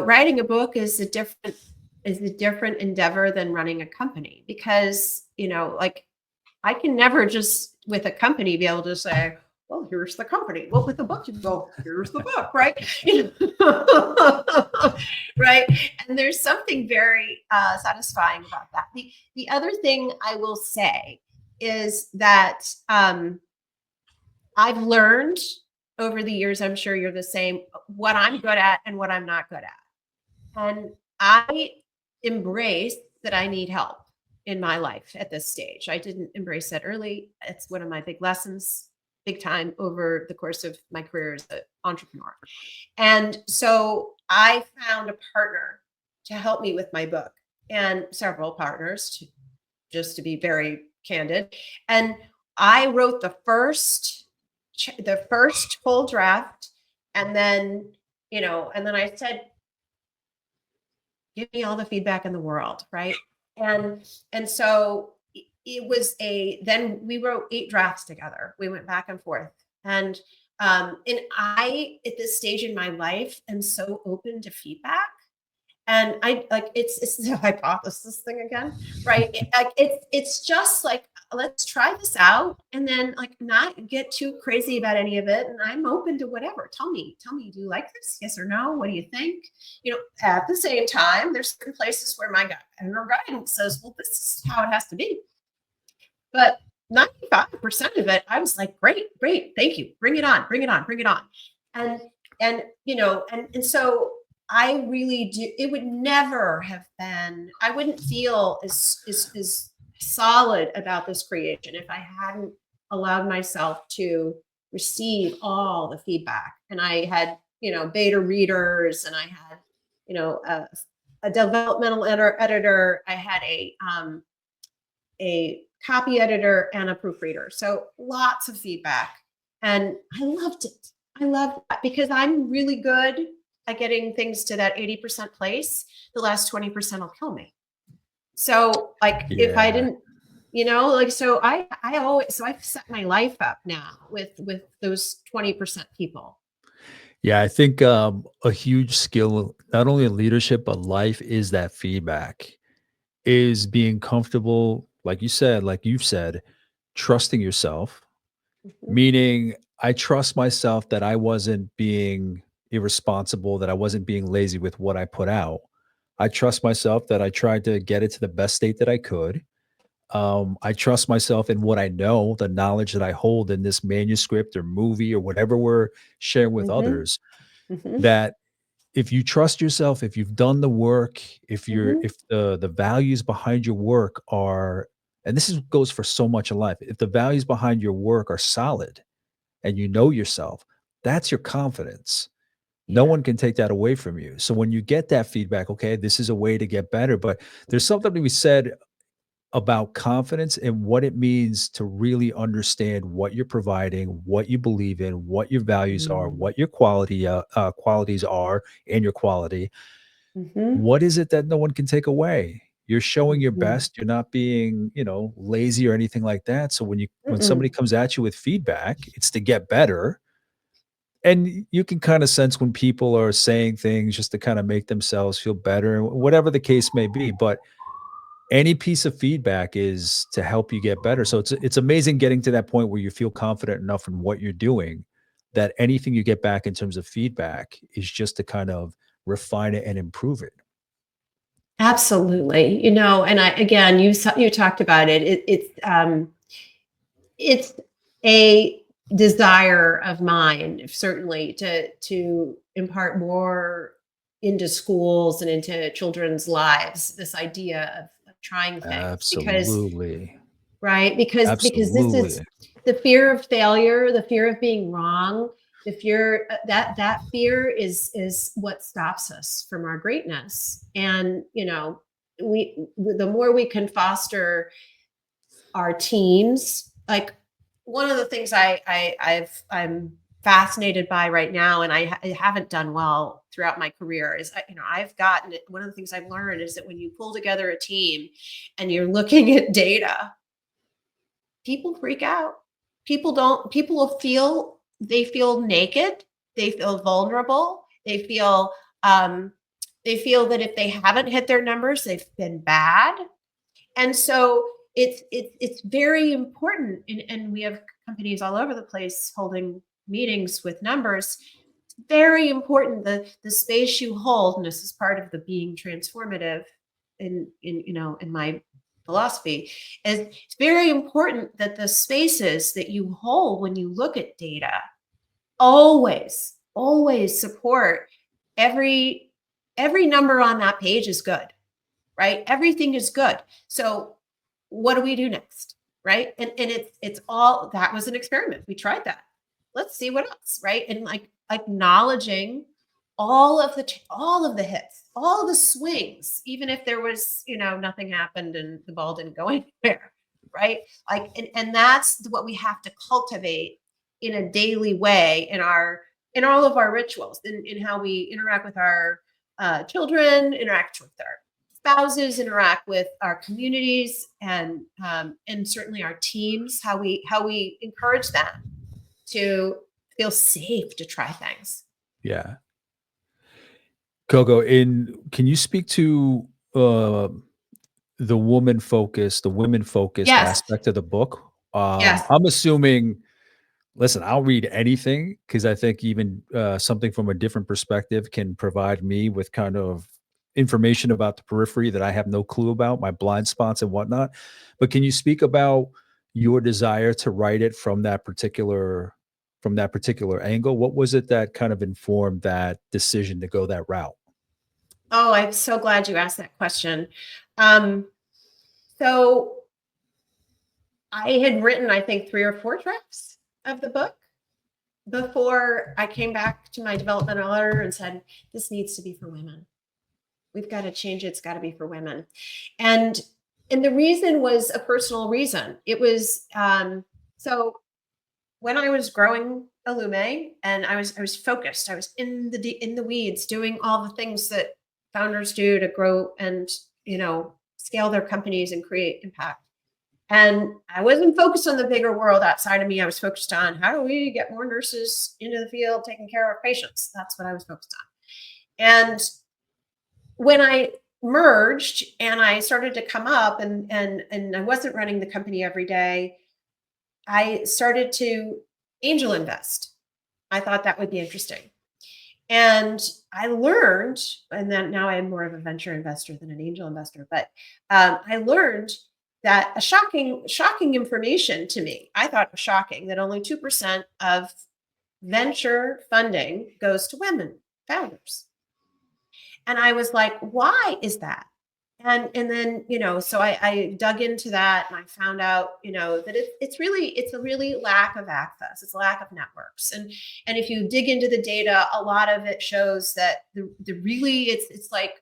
writing a book is a different endeavor than running a company because, like, I can never just with a company be able to say, well, here's the company. Well, with a book, you go, here's the book, right? Right. And there's something very satisfying about that. The other thing I will say is that I've learned over the years, I'm sure you're the same, what I'm good at and what I'm not good at. And I embrace that I need help in my life at this stage. I didn't embrace that early. It's one of my big lessons, big time over the course of my career as an entrepreneur. And so I found a partner to help me with my book and several partners, just to be very candid. And I wrote the first full draft, and then and then I said, give me all the feedback in the world, right? And so it was then we wrote 8 drafts together. We went back and forth. And I, at this stage in my life, am so open to feedback And I like it's the hypothesis thing again, right? It's just like, let's try this out and then like not get too crazy about any of it. And I'm open to whatever. Tell me, do you like this? Yes or no? What do you think? At the same time, there's certain places where my guidance says, well, this is how it has to be. But 95% of it, I was like, great, thank you. Bring it on, bring it on, bring it on. And and so I really do, it would never have been, I wouldn't feel as solid about this creation if I hadn't allowed myself to receive all the feedback. And I had, beta readers, and I had, a developmental editor. I had a copy editor and a proofreader. So lots of feedback. And I loved it. I loved that because I'm really good at getting things to that 80% place. The last 20% will kill me. So like if I Yeah. didn't, so I've set my life up now with those 20% people. Yeah, I think a huge skill, not only in leadership, but life, is that feedback, is being comfortable, like you said, like you've said, trusting yourself, Mhm, meaning I trust myself that I wasn't being irresponsible, that I wasn't being lazy with what I put out. I trust myself that I tried to get it to the best state that I could. I trust myself in what I know, the knowledge that I hold in this manuscript or movie or whatever we're sharing with mhm, others, mhm, that if you trust yourself, if you've done the work, mhm, if the values behind your work are, and this goes for so much in life, if the values behind your work are solid and you know yourself, that's your confidence. No yeah, one can take that away from you. So when you get that feedback, okay, this is a way to get better. But there's something to be said about confidence and what it means to really understand what you're providing, what you believe in, what your values are, mm, what your qualities are, and your quality. mhm, What is it that no one can take away? You're showing your mhm, best. You're not being, lazy or anything like that. So when somebody mm-mm. comes at you with feedback, it's to get better. And you can kind of sense when people are saying things just to kind of make themselves feel better, whatever the case may be. But any piece of feedback is to help you get better. So it's amazing getting to that point where you feel confident enough in what you're doing that anything you get back in terms of feedback is just to kind of refine it and improve it. Absolutely. And I, again, you talked about it. It's a desire of mine, certainly, to impart more into schools and into children's lives, this idea of trying things, because Absolutely. right, because this is Absolutely. the fear of failure, the fear of being wrong, the fear that fear is what stops us from our greatness. And the more we can foster our teams. Like one of the things I'm fascinated by right now, and I haven't done well throughout my career, is I've gotten it. One of the things I've learned is that when you pull together a team and you're looking at data, people freak out. People don't. People will feel, they feel naked. They feel vulnerable. Um, they feel that if they haven't hit their numbers, they've been bad. And so it's very important, and we have companies all over the place holding meetings with numbers. It's very important, the space you hold, and this is part of the being transformative in my philosophy, is it's very important that the spaces that you hold when you look at data always support every every number on that page is good, right? Everything is good. So what do we do next? Right. And it's all, that was an experiment. We tried that. Let's see what else. Right. And like acknowledging all of the hits, all the swings, even if there was, nothing happened and the ball didn't go anywhere. Right. Like, and that's what we have to cultivate in a daily way in all of our rituals, in how we interact with our children, interact with our spouses, interact with our communities, and certainly our teams, how we encourage them to feel safe to try things. Yeah. Coco, can you speak to uh, the women focused Yes. aspect of the book? Yes. I'm assuming, listen, I'll read anything because I think even something from a different perspective can provide me with kind of information about the periphery that I have no clue about, my blind spots and whatnot. But can you speak about your desire to write it from that particular angle? What was it that kind of informed that decision to go that route? Oh, I'm so glad you asked that question. Um, so I had written, I think, 3 or 4 drafts of the book before I came back to my developmental editor and said, this needs to be for women. We've got to change it. It's got to be for women. And and the reason was a personal reason. It was so when I was growing Allumé and I was focused. I was in the weeds doing all the things that founders do to grow and scale their companies and create impact. And I wasn't focused on the bigger world outside of me. I was focused on how do we get more nurses into the field taking care of patients. That's what I was focused on. And when I merged and I started to come up and I wasn't running the company every day, I started to angel invest. I thought that would be interesting. And I learned, and then now I'm more of a venture investor than an angel investor, but I learned that a shocking information to me. I thought it was shocking that only 2% of venture funding goes to women founders. And I was like, why is that? And then, so I dug into that and I found out, that it's a really lack of access. It's a lack of networks. And if you dig into the data, a lot of it shows that the really it's like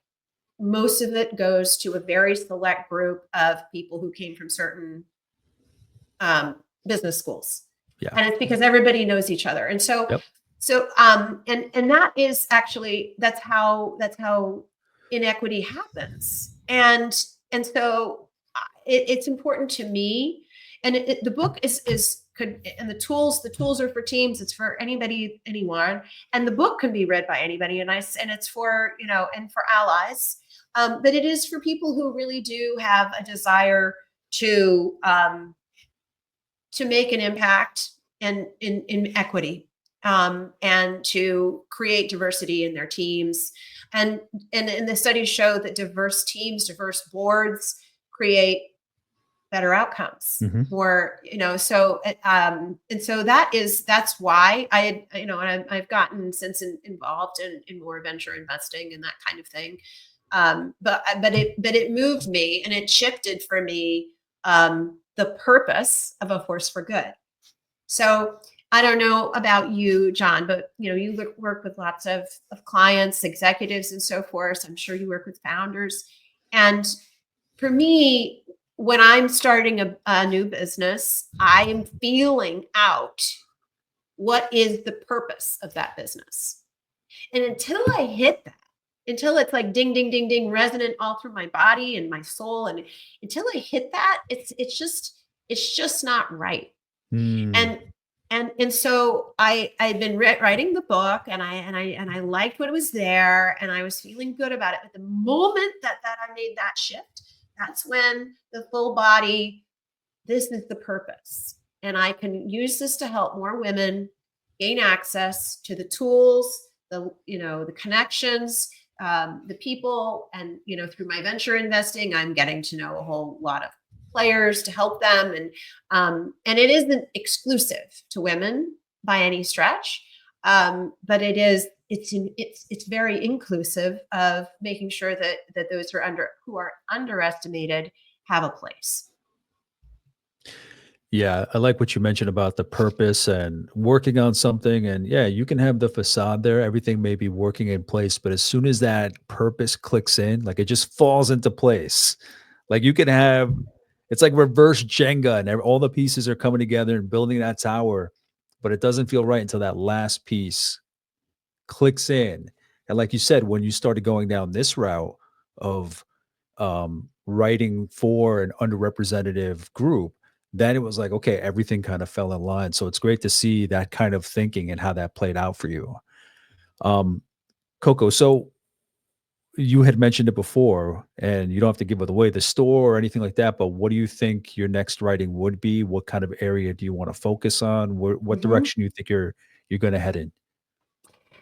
most of it goes to a very select group of people who came from certain business schools. Yeah. And it's because everybody knows each other. And so Yep. and that is actually that's how inequity happens. And so it's important to me. And the book is could and the tools are for teams. It's for anybody, anyone. And the book can be read by anybody. And it's for and for allies. But it is for people who really do have a desire to make an impact in equity, and to create diversity in their teams. And the studies show that diverse teams, diverse boards create better outcomes. Mhm. More, and so that's why I had, and I've gotten since involved in more venture investing and that kind of thing. But it moved me and it shifted for me the purpose of a force for good. So I don't know about you, John, but you work with lots of clients, executives, and so forth. I'm sure you work with founders. And for me, when I'm starting a new business, I am feeling out what is the purpose of that business. And until I hit that, until it's like ding, ding, ding, ding, resonant all through my body and my soul, and until I hit that, it's just not right. Mm. And so I'd been writing the book, and I liked what was there, and I was feeling good about it. But the moment that I made that shift, that's when the full body, this is the purpose, and I can use this to help more women gain access to the tools, the connections, the people, and through my venture investing, I'm getting to know a whole lot of players to help them, and it isn't exclusive to women by any stretch, but it's very inclusive of making sure that those who are underestimated have a place. Yeah, I like what you mentioned about the purpose and working on something. And yeah, you can have the facade there. Everything may be working in place, but as soon as that purpose clicks in, like it just falls into place. Like you can have, it's like reverse Jenga and all the pieces are coming together and building that tower, but it doesn't feel right until that last piece clicks in. And like you said, when you started going down this route of writing for an underrepresented group, then it was like, okay, everything kind of fell in line. So it's great to see that kind of thinking and how that played out for you. Um, Coco, so you had mentioned it before, and you don't have to give it away, the store or anything like that, but what do you think your next writing would be? What kind of area do you want to focus on? What Mhm. direction you think you're going to head in?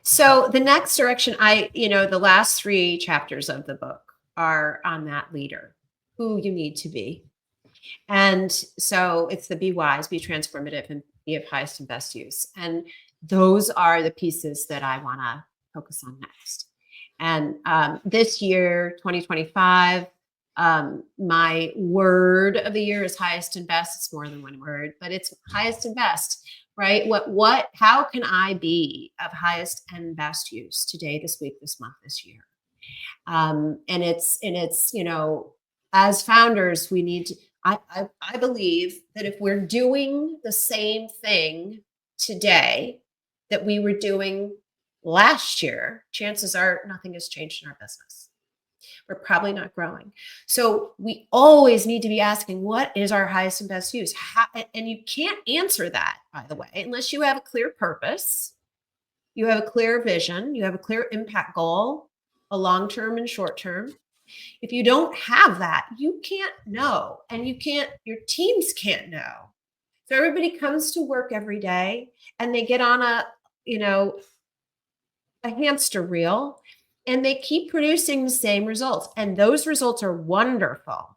So the next direction, the last three chapters of the book are on that leader, who you need to be. And so it's the be wise, be transformative, and be of highest and best use. And those are the pieces that I want to focus on next. And this year, 2025, my word of the year is highest and best. It's more than one word, but it's highest and best, right? How can I be of highest and best use today, this week, this month, this year? And it's as founders, we need to. I believe that if we're doing the same thing today that we were doing last year, chances are nothing has changed in our business. We're probably not growing. So we always need to be asking, what is our highest and best use? And you can't answer that, by the way, unless you have a clear purpose, you have a clear vision, you have a clear impact goal, a long-term and short-term. If you don't have that, you can't know, and your teams can't know. So everybody comes to work every day and they get on a hamster wheel, and they keep producing the same results. And those results are wonderful.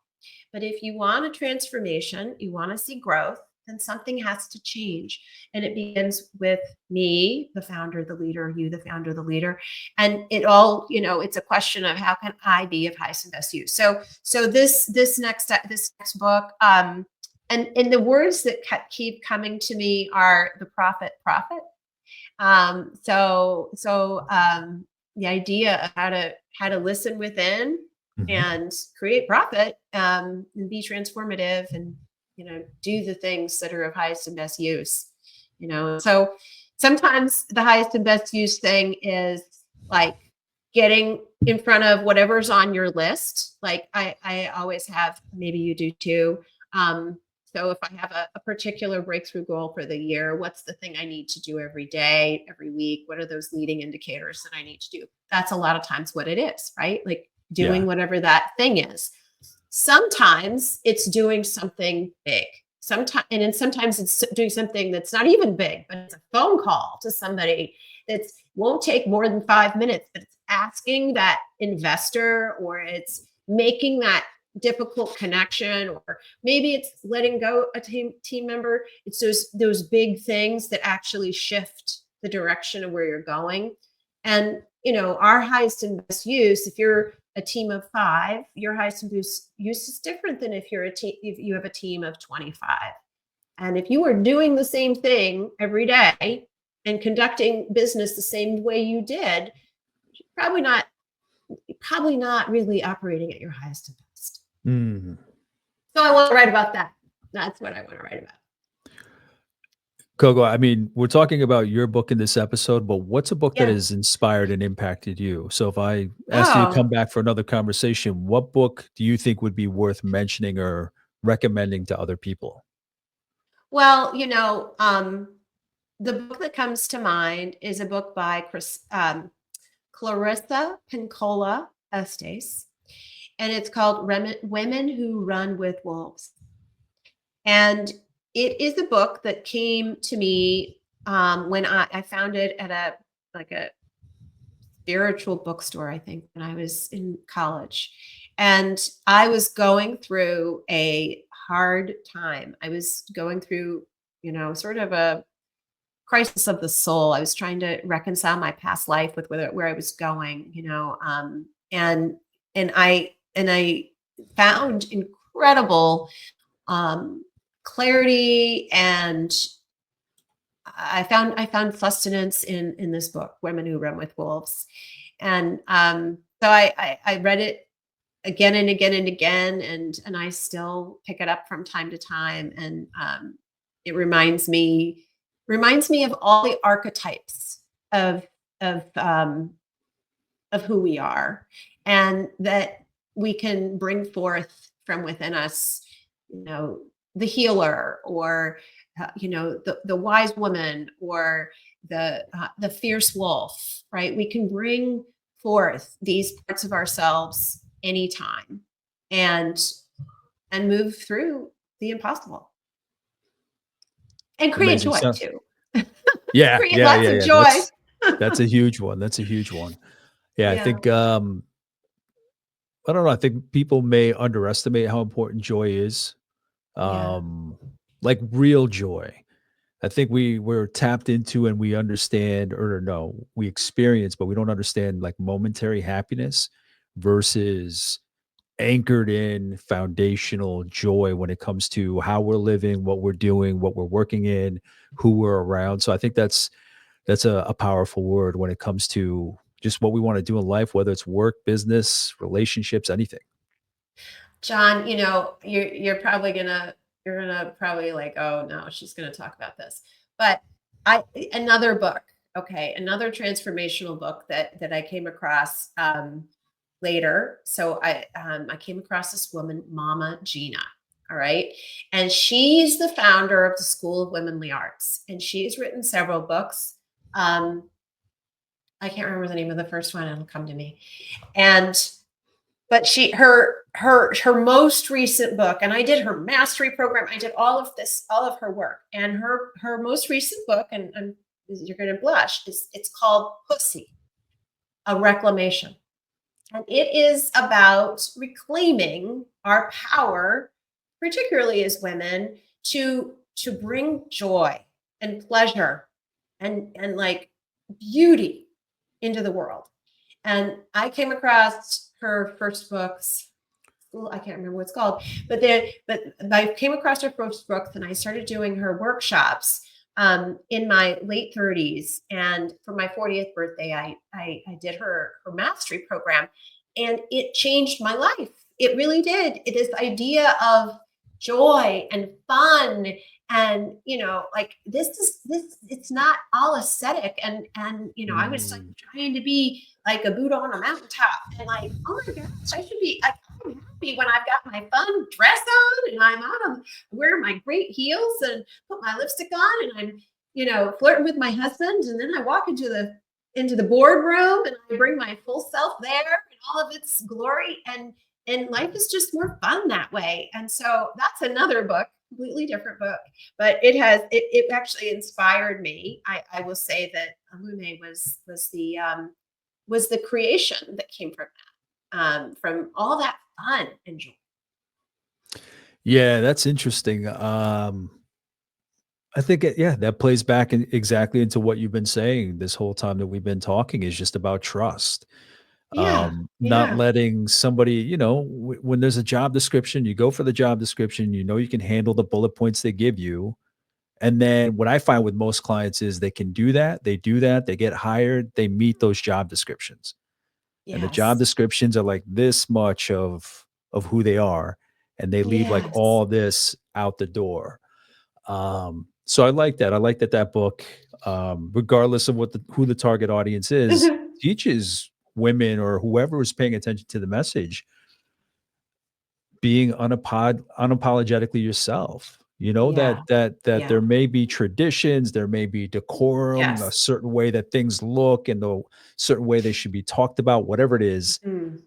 But if you want a transformation, you want to see growth, then something has to change. And it begins with me, the founder, the leader, you, the founder, the leader. And it's a question of how can I be of highest and best use. So this next book, and the words that keep coming to me are the prophet. The idea of how to listen within Mhm. and create profit, and be transformative, and do the things that are of highest and best use. So sometimes the highest and best use thing is like getting in front of whatever's on your list. Like I always have, maybe you do too. So if I have a particular breakthrough goal for the year, what's the thing I need to do every day, every week? What are those leading indicators that I need to do? That's a lot of times what it is, right? Like doing Yeah. whatever that thing is. Sometimes it's doing something big. Sometimes it's doing something that's not even big, but it's a phone call to somebody that won't take more than 5 minutes, but it's asking that investor, or it's making that difficult connection, or maybe it's letting go a team member. It's those big things that actually shift the direction of where you're going. And our highest and best use, if you're a team of 5, your highest and best use is different than if you have a team of 25. And if you are doing the same thing every day and conducting business the same way you did, probably not really operating at your highest and best. Mm. So I want to write about that. That's what I want to write about. Coco, I mean, we're talking about your book in this episode, but what's a book that Yeah. has inspired and impacted you? So if I asked you to come Oh, back for another conversation, what book do you think would be worth mentioning or recommending to other people? well, the book that comes to mind is a book by Clarissa Pinkola Estes, and it's called Women Who Run with Wolves. And it is a book that came to me when I found it at a spiritual bookstore, I think, when I was in college. And I was going through a hard time. I was going through, sort of a crisis of the soul. I was trying to reconcile my past life with where I was going, and I found incredible um, clarity, and I found sustenance in this book, Women Who Run with Wolves. And so I read it again and again and again, and I still pick it up from time to time. And it reminds me of all the archetypes of of um, of who we are, and that we can bring forth from within us, you know, the healer, or the wise woman, or the fierce wolf, right? We can bring forth these parts of ourselves anytime and move through the impossible and create Amazing. joy So too. yeah, Create yeah, lots yeah, of yeah. joy. That's a huge one. That's a huge one. Yeah, I Yeah. think I don't know. I think people may underestimate how important joy is. Yeah. Um, like real joy. I think we're tapped into and we understand, or no, we experience, but we don't understand like momentary happiness versus anchored in foundational joy when it comes to how we're living, what we're doing, what we're working in, who we're around. So I think that's a powerful word when it comes to just what we want to do in life, whether it's work, business, relationships, anything. John, you're gonna probably like, oh no, she's gonna talk about this. But I another book, okay, another transformational book that I came across later. So I came across this woman, Mama Gina. All right. And she's the founder of the School of Womenly Arts. And she's written several books. Um, I can't remember the name of the first one, it'll come to me. And but her most recent book, and I did her mastery program, I did all of this, all of her work, and her most recent book, and you're going to blush, is it's called Pussy, a reclamation, and it is about reclaiming our power, particularly as women, to bring joy and pleasure and like beauty into the world. And I came across her first books. Well, I can't remember what it's called, but I came across her first books and I started doing her workshops in my late 30s. And for my 40th birthday, I did her mastery program, and it changed my life. It really did. It is the idea of joy and fun, and like this it's not all aesthetic, and I was like Mm. trying to be like a Buddha on a mountaintop, and like, oh my gosh, I should be like, I'm happy when I've got my fun dress on and I'm out on wear my great heels and put my lipstick on, and I'm flirting with my husband, and then I walk into the boardroom and I bring my full self there and all of its glory, and life is just more fun that way. And so that's another book, completely different book, but it actually inspired me. I will say that Allumé was the creation that came from all that fun and joy. Yeah, that's interesting. I think yeah, that plays back exactly into what you've been saying this whole time that we've been talking is just about trust. Yeah, Not yeah, letting somebody, when there's a job description, you go for the job description, you can handle the bullet points they give you. And then what I find with most clients is they can do that, they get hired, they meet those job descriptions. And the job yes, descriptions are like this much of who they are, and they leave like yes. all this out the door. So I like that. I like that that book, regardless of who the target audience is, teaches women or whoever is paying attention to the message being unapologetically yourself. You know Yeah, that yeah, there may be traditions, there may be decorum, a yes. certain way that things look, and the certain way they should be talked about. Whatever it is, Mm.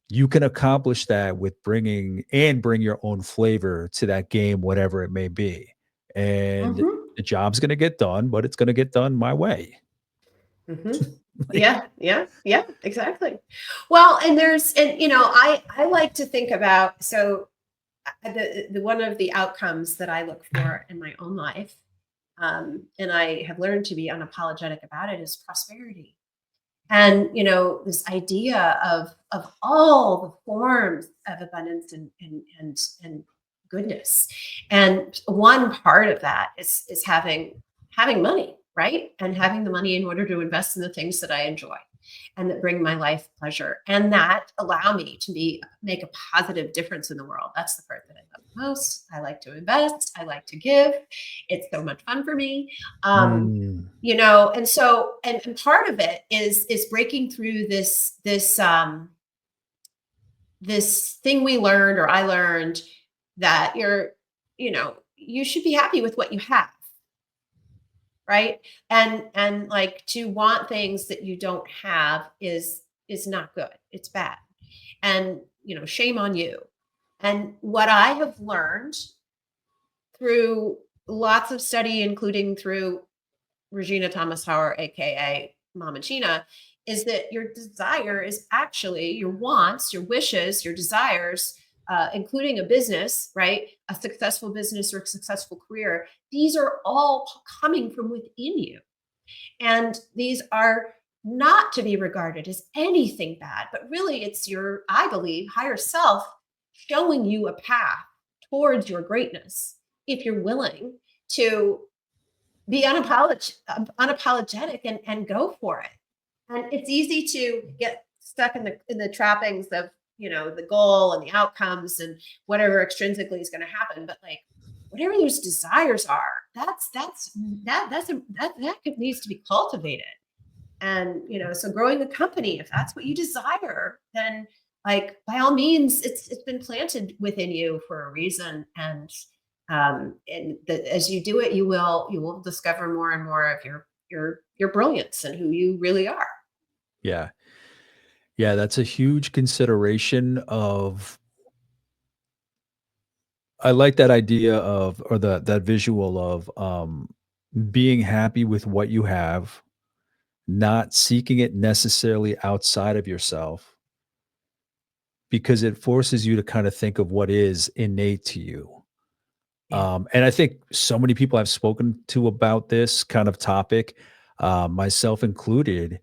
you can accomplish that with bring your own flavor to that game, whatever it may be. And Mhm. the job's gonna get done, but it's gonna get done my way. Mhm. Like Yeah, yeah, yeah, exactly. Well, and I like to think about, so the one of the outcomes that I look for in my own life, and I have learned to be unapologetic about it, is prosperity. And this idea of all the forms of abundance and goodness, and one part of that is having money, right, and having the money in order to invest in the things that I enjoy and that bring my life pleasure and that allow me to make a positive difference in the world. That's the part that I love most. I like to invest, I like to give. It's so much fun for me. um, mm, and so and part of it is breaking through this thing we learned, or I learned, that you should be happy with what you have, right? And like, to want things that you don't have is not good. It's bad. And, shame on you. And what I have learned through lots of study, including through Regina Thomas Hauer, aka Mama Gina, is that your desire is actually your wants, your wishes, your desires, including a business, right? A successful business or a successful career. These are all coming from within you. And these are not to be regarded as anything bad, but really it's your, I believe, higher self showing you a path towards your greatness if you're willing to be unapologetic and go for it. And it's easy to get stuck in the trappings of, the goal and the outcomes and whatever extrinsically is going to happen. But like whatever those desires are, that needs to be cultivated. And so growing a company, if that's what you desire, then like by all means, it's been planted within you for a reason. As you do it, you will discover more and more of your brilliance and who you really are. Yeah. Yeah, that's a huge consideration of I like that idea of or that visual of, being happy with what you have, not seeking it necessarily outside of yourself, because it forces you to kinda think of what is innate to you. Yeah. And I think so many people I've spoken to about this kind of topic, myself included,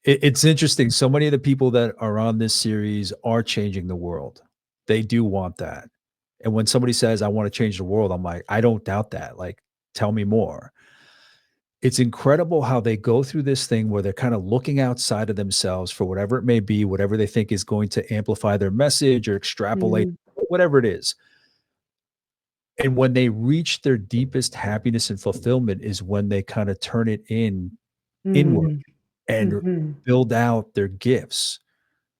it's interesting. So many of the people that are on this series are changing the world. They do want that. And when somebody says, I want to change the world, I'm like, I don't doubt that. Like, tell me more. It's incredible how they go through this thing where they're kind of looking outside of themselves for whatever it may be, whatever they think is going to amplify their message or extrapolate, Mhm. whatever it is. And when they reach their deepest happiness and fulfillment is when they kind of turn it inward Mm. and Mhm. build out their gifts.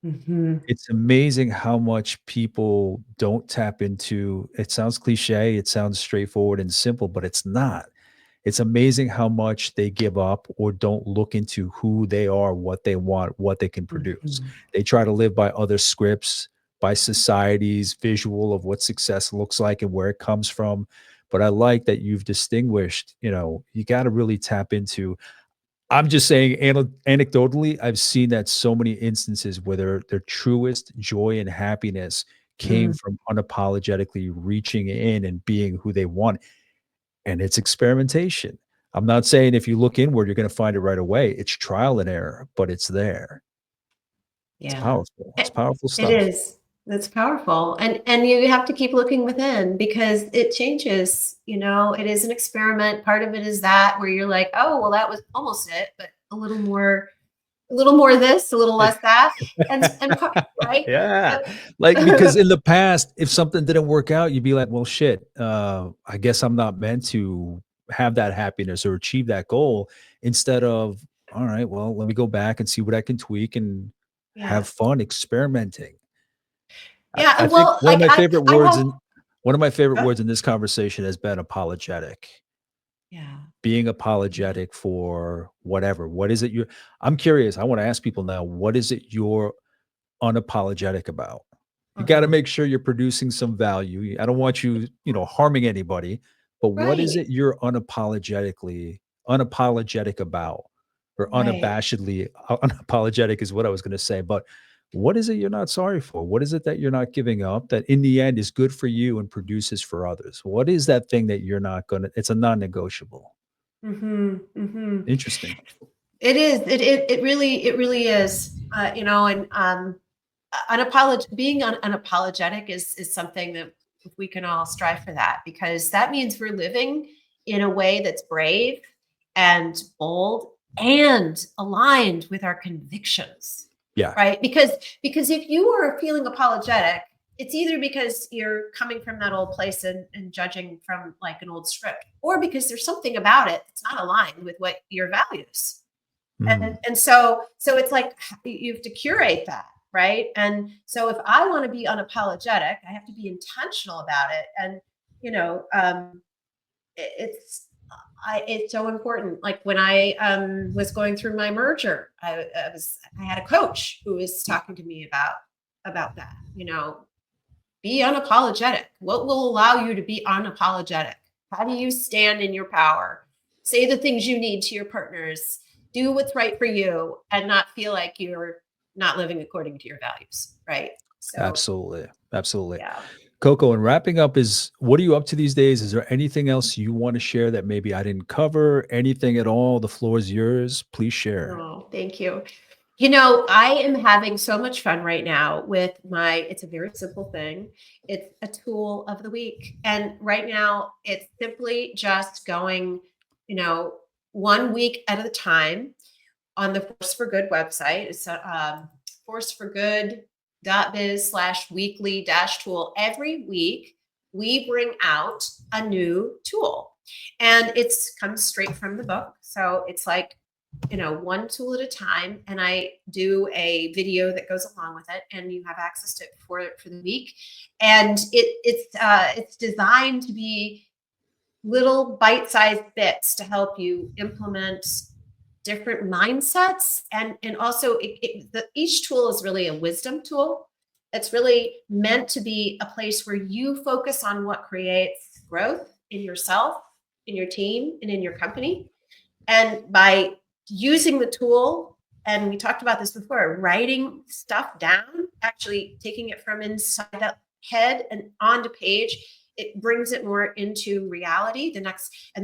Mhm. It's amazing how much people don't tap into it sounds cliche, it sounds straightforward and simple, but it's not. It's amazing how much they give up or don't look into who they are, what they want, what they can produce. Mhm. They try to live by other scripts, by society's visual of what success looks like and where it comes from. But I like that you've distinguished, you gotta really tap into I'm just saying anecdotally, I've seen that so many instances where their truest joy and happiness came Mm. from unapologetically reaching in and being who they want, and it's experimentation. I'm not saying if you look inward, you're gonna find it right away. It's trial and error, but it's there. It's Yeah. powerful. It's powerful It stuff. is. That's powerful. And you have to keep looking within because it changes, it is an experiment. Part of it is that where you're like, oh, well, that was almost it, but a little more this, a little less that. Right. Yeah. But Like, because in the past, if something didn't work out, you'd be like, "Well, shit, I guess I'm not meant to have that happiness or achieve that goal," instead of, "All right, well, let me go back and see what I can tweak and have yeah. fun experimenting." I Yeah. think Well, like I have one of my favorite words in this conversation has been apologetic. yeah. Being Yeah. apologetic for whatever. What is it I'm curious, I wanna ask people now, what is it you're unapologetic about? You gotta Uh-huh. make sure you're producing some value. I don't want you, harming anybody, but what is Right. it you're unapologetic about? Or Right. unabashedly unapologetic is what I was gonna say, but what is it you're not sorry for? What is it that you're not giving up that in the end is good for you and produces for others? What is that thing that you're not gonna it's a non-negotiable? Mhm. Mhm. Interesting. It is. It really is. And being unapologetic is something that we can all strive for that because that means we're living in a way that's brave and bold and aligned with our convictions, Yeah. right? Because if you are feeling apologetic, it's either because you're coming from that old place and judging from like an old script, or because there's something about it that's not aligned with what your values. Mm. And so it's like you have to curate that, right? And so if I want to be unapologetic, I have to be intentional about it. And you know, it's It's so important. Like when I was going through my merger, I had a coach who was talking to me about that. Be unapologetic. What will allow you to be unapologetic? How do you stand in your power? Say the things you need to your partners. Do what's right for you, and not feel like you're not living according to your values. Right. So Absolutely. Absolutely. yeah. Coco, and wrapping up is what are you up to these days? Is there anything else you want to share that maybe I didn't cover? Anything at all? The floor is yours. Please share. Oh, thank you. I am having so much fun right now with it's a very simple thing. It's a tool of the week. And right now it's simply just going, you know, 1 week at a time on the Force for Good website. It's forceforgood.biz/weekly dash tool. Every week we bring out a new tool, and it's comes straight from the book. So it's like, one tool at a time, and I do a video that goes along with it, and you have access to it for the week. And it's designed to be little bite-sized bits to help you implement different mindsets, and also each tool is really a wisdom tool. It's really meant to be a place where you focus on what creates growth in yourself, in your team, and in your company. And by using the tool, and we talked about this before, writing stuff down, actually taking it from inside that head and onto page, it brings it more into reality. And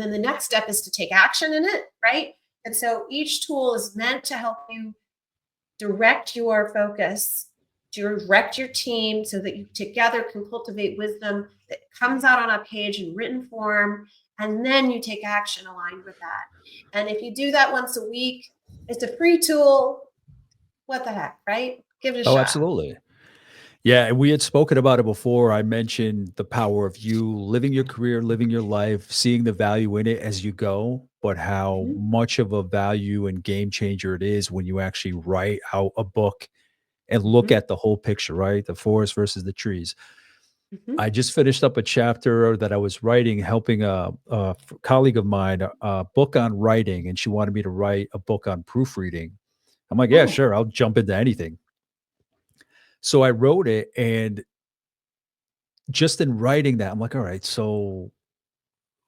then the next step is to take action in it, right? And so each tool is meant to help you direct your focus, direct your team, so that you together can cultivate wisdom that comes out on a page in written form, and then you take action aligned with that. And if you do that once a week, it's a free tool. What the heck, right? Give it a Oh, shot. absolutely. Yeah, and we had spoken about it before. I mentioned the power of you living your career, living your life, seeing the value in it as you go, but how Mhm, much of a value and game changer it is when you actually write out a book and look mhm, at the whole picture, right? The forest versus the trees. mhm. I just finished up a chapter that I was writing, helping a colleague of mine, a book on writing, and she wanted me to write a book on proofreading. I'm like, yeah, Oh. sure, I'll jump into anything. So I wrote it, and just in writing that, I'm like, all right, so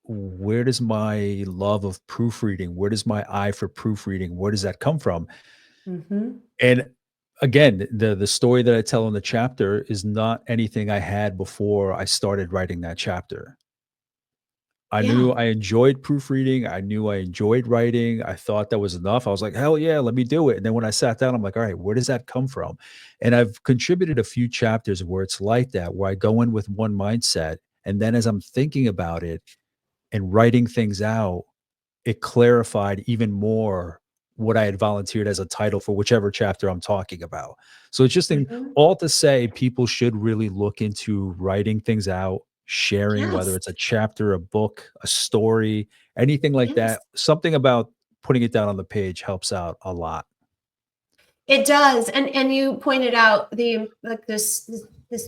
where does my love of proofreading, where does my eye for proofreading, where does that come from? Mhm. And again, the story that I tell in the chapter is not anything I had before I started writing that chapter. I knew Yeah. I enjoyed proofreading. I knew I enjoyed writing. I thought that was enough. I was like, hell yeah, let me do it. And then when I sat down, I'm like, all right, where does that come from? And I've contributed a few chapters where it's like that, where I go in with one mindset. And then as I'm thinking about it and writing things out, it clarified even more what I had volunteered as a title for whichever chapter I'm talking about. So it's just Mhm. all to say people should really look into writing things out, sharing, whether Yes. it's a chapter, a book, a story, anything like Yes. that. Something about putting it down on the page helps out a lot. It does, and you pointed out this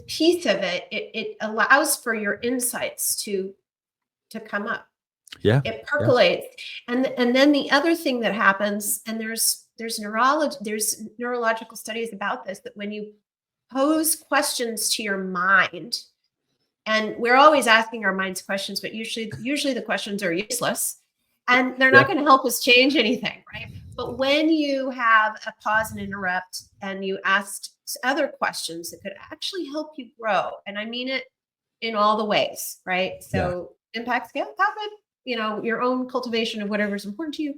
piece of it. It allows for your insights to come up. Yeah. It Yeah. percolates, and then the other thing that happens, and there's neurological studies about this, that when you pose questions to your mind, and we're always asking our minds questions, but usually the questions are useless, and they're not Yeah. going to help us change anything, right? But when you have a pause and interrupt, and you ask other questions that could actually help you grow, and I mean it in all the ways, right? Yeah. So impact, scale, profit, your own cultivation of whatever's important to you.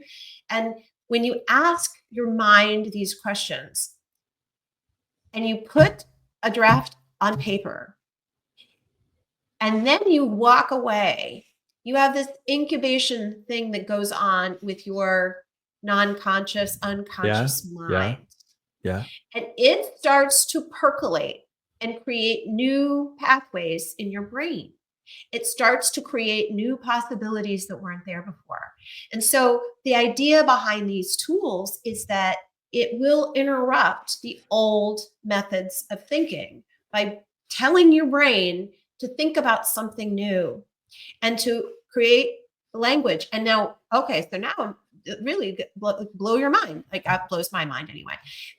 And when you ask your mind these questions, and you put a draft on paper, and then you walk away, you have this incubation thing that goes on with your non-conscious, Yeah. unconscious Yeah. mind. Yeah. And it starts to percolate and create new pathways in your brain. It starts to create new possibilities that weren't there before. And so the idea behind these tools is that it will interrupt the old methods of thinking by telling your brain to think about something new, and to create the language. And now, okay, so now really blow your mind. Like that blows my mind anyway,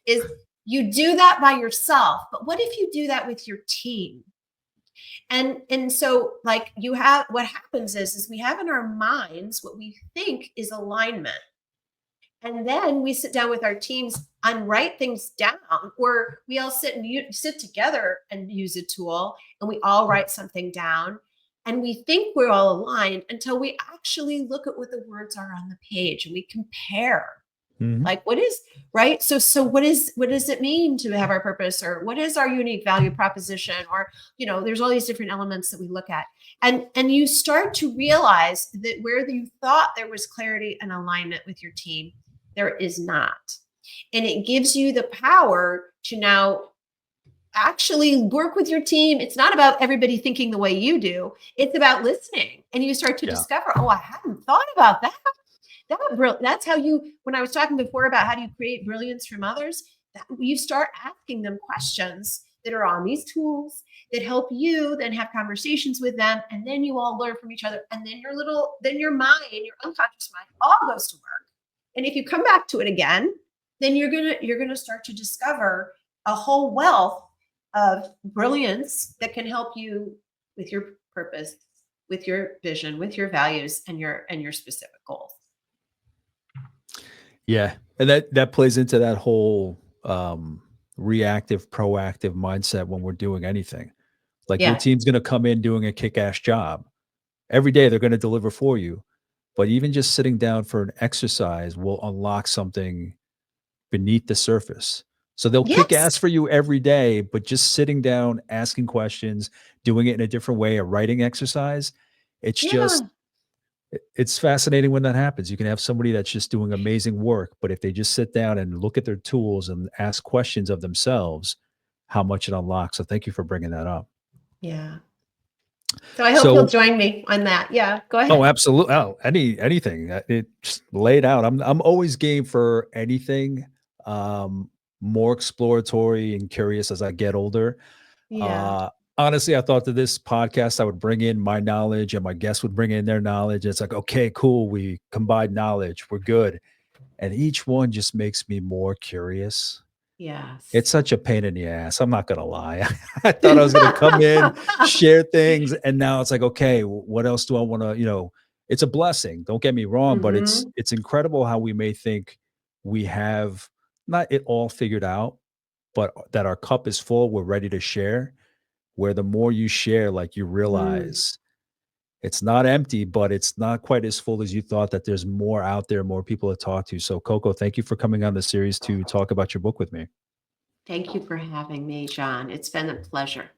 is you do that by yourself. But what if you do that with your team? And so like you have, what happens is we have in our minds what we think is alignment. And then we sit down with our teams and write things down, or we all sit together and use a tool and we all write something down. And we think we're all aligned until we actually look at what the words are on the page and we compare. Mhm. Like what is right? So what does it mean to have our purpose, or what is our unique value proposition? Or, there's all these different elements that we look at. And you start to realize that where you thought there was clarity and alignment with your team, there is not. And it gives you the power to now actually work with your team. It's not about everybody thinking the way you do. It's about listening. And you start to discover, oh, I hadn't thought about that. That's how when I was talking before about how do you create brilliance from others, you start asking them questions that are on these tools that help you then have conversations with them. And then you all learn from each other. And then your mind, your unconscious mind all goes to work. And if you come back to it again, then you're gonna start to discover a whole wealth of brilliance that can help you with your purpose, with your vision, with your values, and your specific goals. Yeah, and that plays into that whole reactive, proactive mindset when we're doing anything. Like your Yeah. team's going to come in doing a kick-ass job. Every day they're going to deliver for you. But even just sitting down for an exercise will unlock something beneath the surface. So they'll kick Yes. ass for you every day, but just sitting down, asking questions, doing it in a different way, a writing exercise, it's just Yeah. it's fascinating when that happens. You can have somebody that's just doing amazing work, but if they just sit down and look at their tools and ask questions of themselves, how much it unlocks. So thank you for bringing that up. Yeah. So I hope you'll So, join me on that. Yeah. Go oh, ahead. absolutely. Oh, anything. It just laid out. I'm always game for anything. More exploratory and curious as I get older. Yeah. Uh, Honestly, I thought that this podcast, I would bring in my knowledge and my guests would bring in their knowledge. It's like, okay, cool. We combine knowledge. We're good. And each one just makes me more curious. It's Yes. such a pain in the ass. I'm not gonna lie. I thought I was gonna come in, share things, and now it's like, okay, what else do I want to, it's a blessing. Don't get me wrong, but it's Hmm. it's incredible how we may think we have not it all figured out, but that our cup is full, we're ready to share. Where the more you share, like you Mm. realize it's not empty, but it's not quite as full as you thought, that there's more out there, more people to talk to. So Coco, thank you for coming on the series to talk about your book with me. Thank you for having me, John. It's been a pleasure.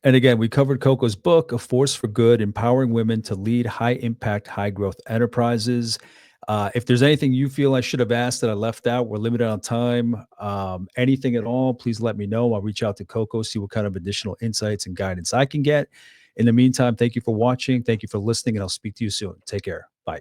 And again, we covered Coco's book, A Force for Good, Empowering Women to Lead High Impact, High Growth Enterprises. If there's anything you feel I should have asked that I left out, we're limited on time. Anything at all, please let me know. I'll reach out to Coco, see what kind of additional insights and guidance I can get. In the meantime, thank you for watching. Thank you for listening, and I'll speak to you soon. Take care. Bye.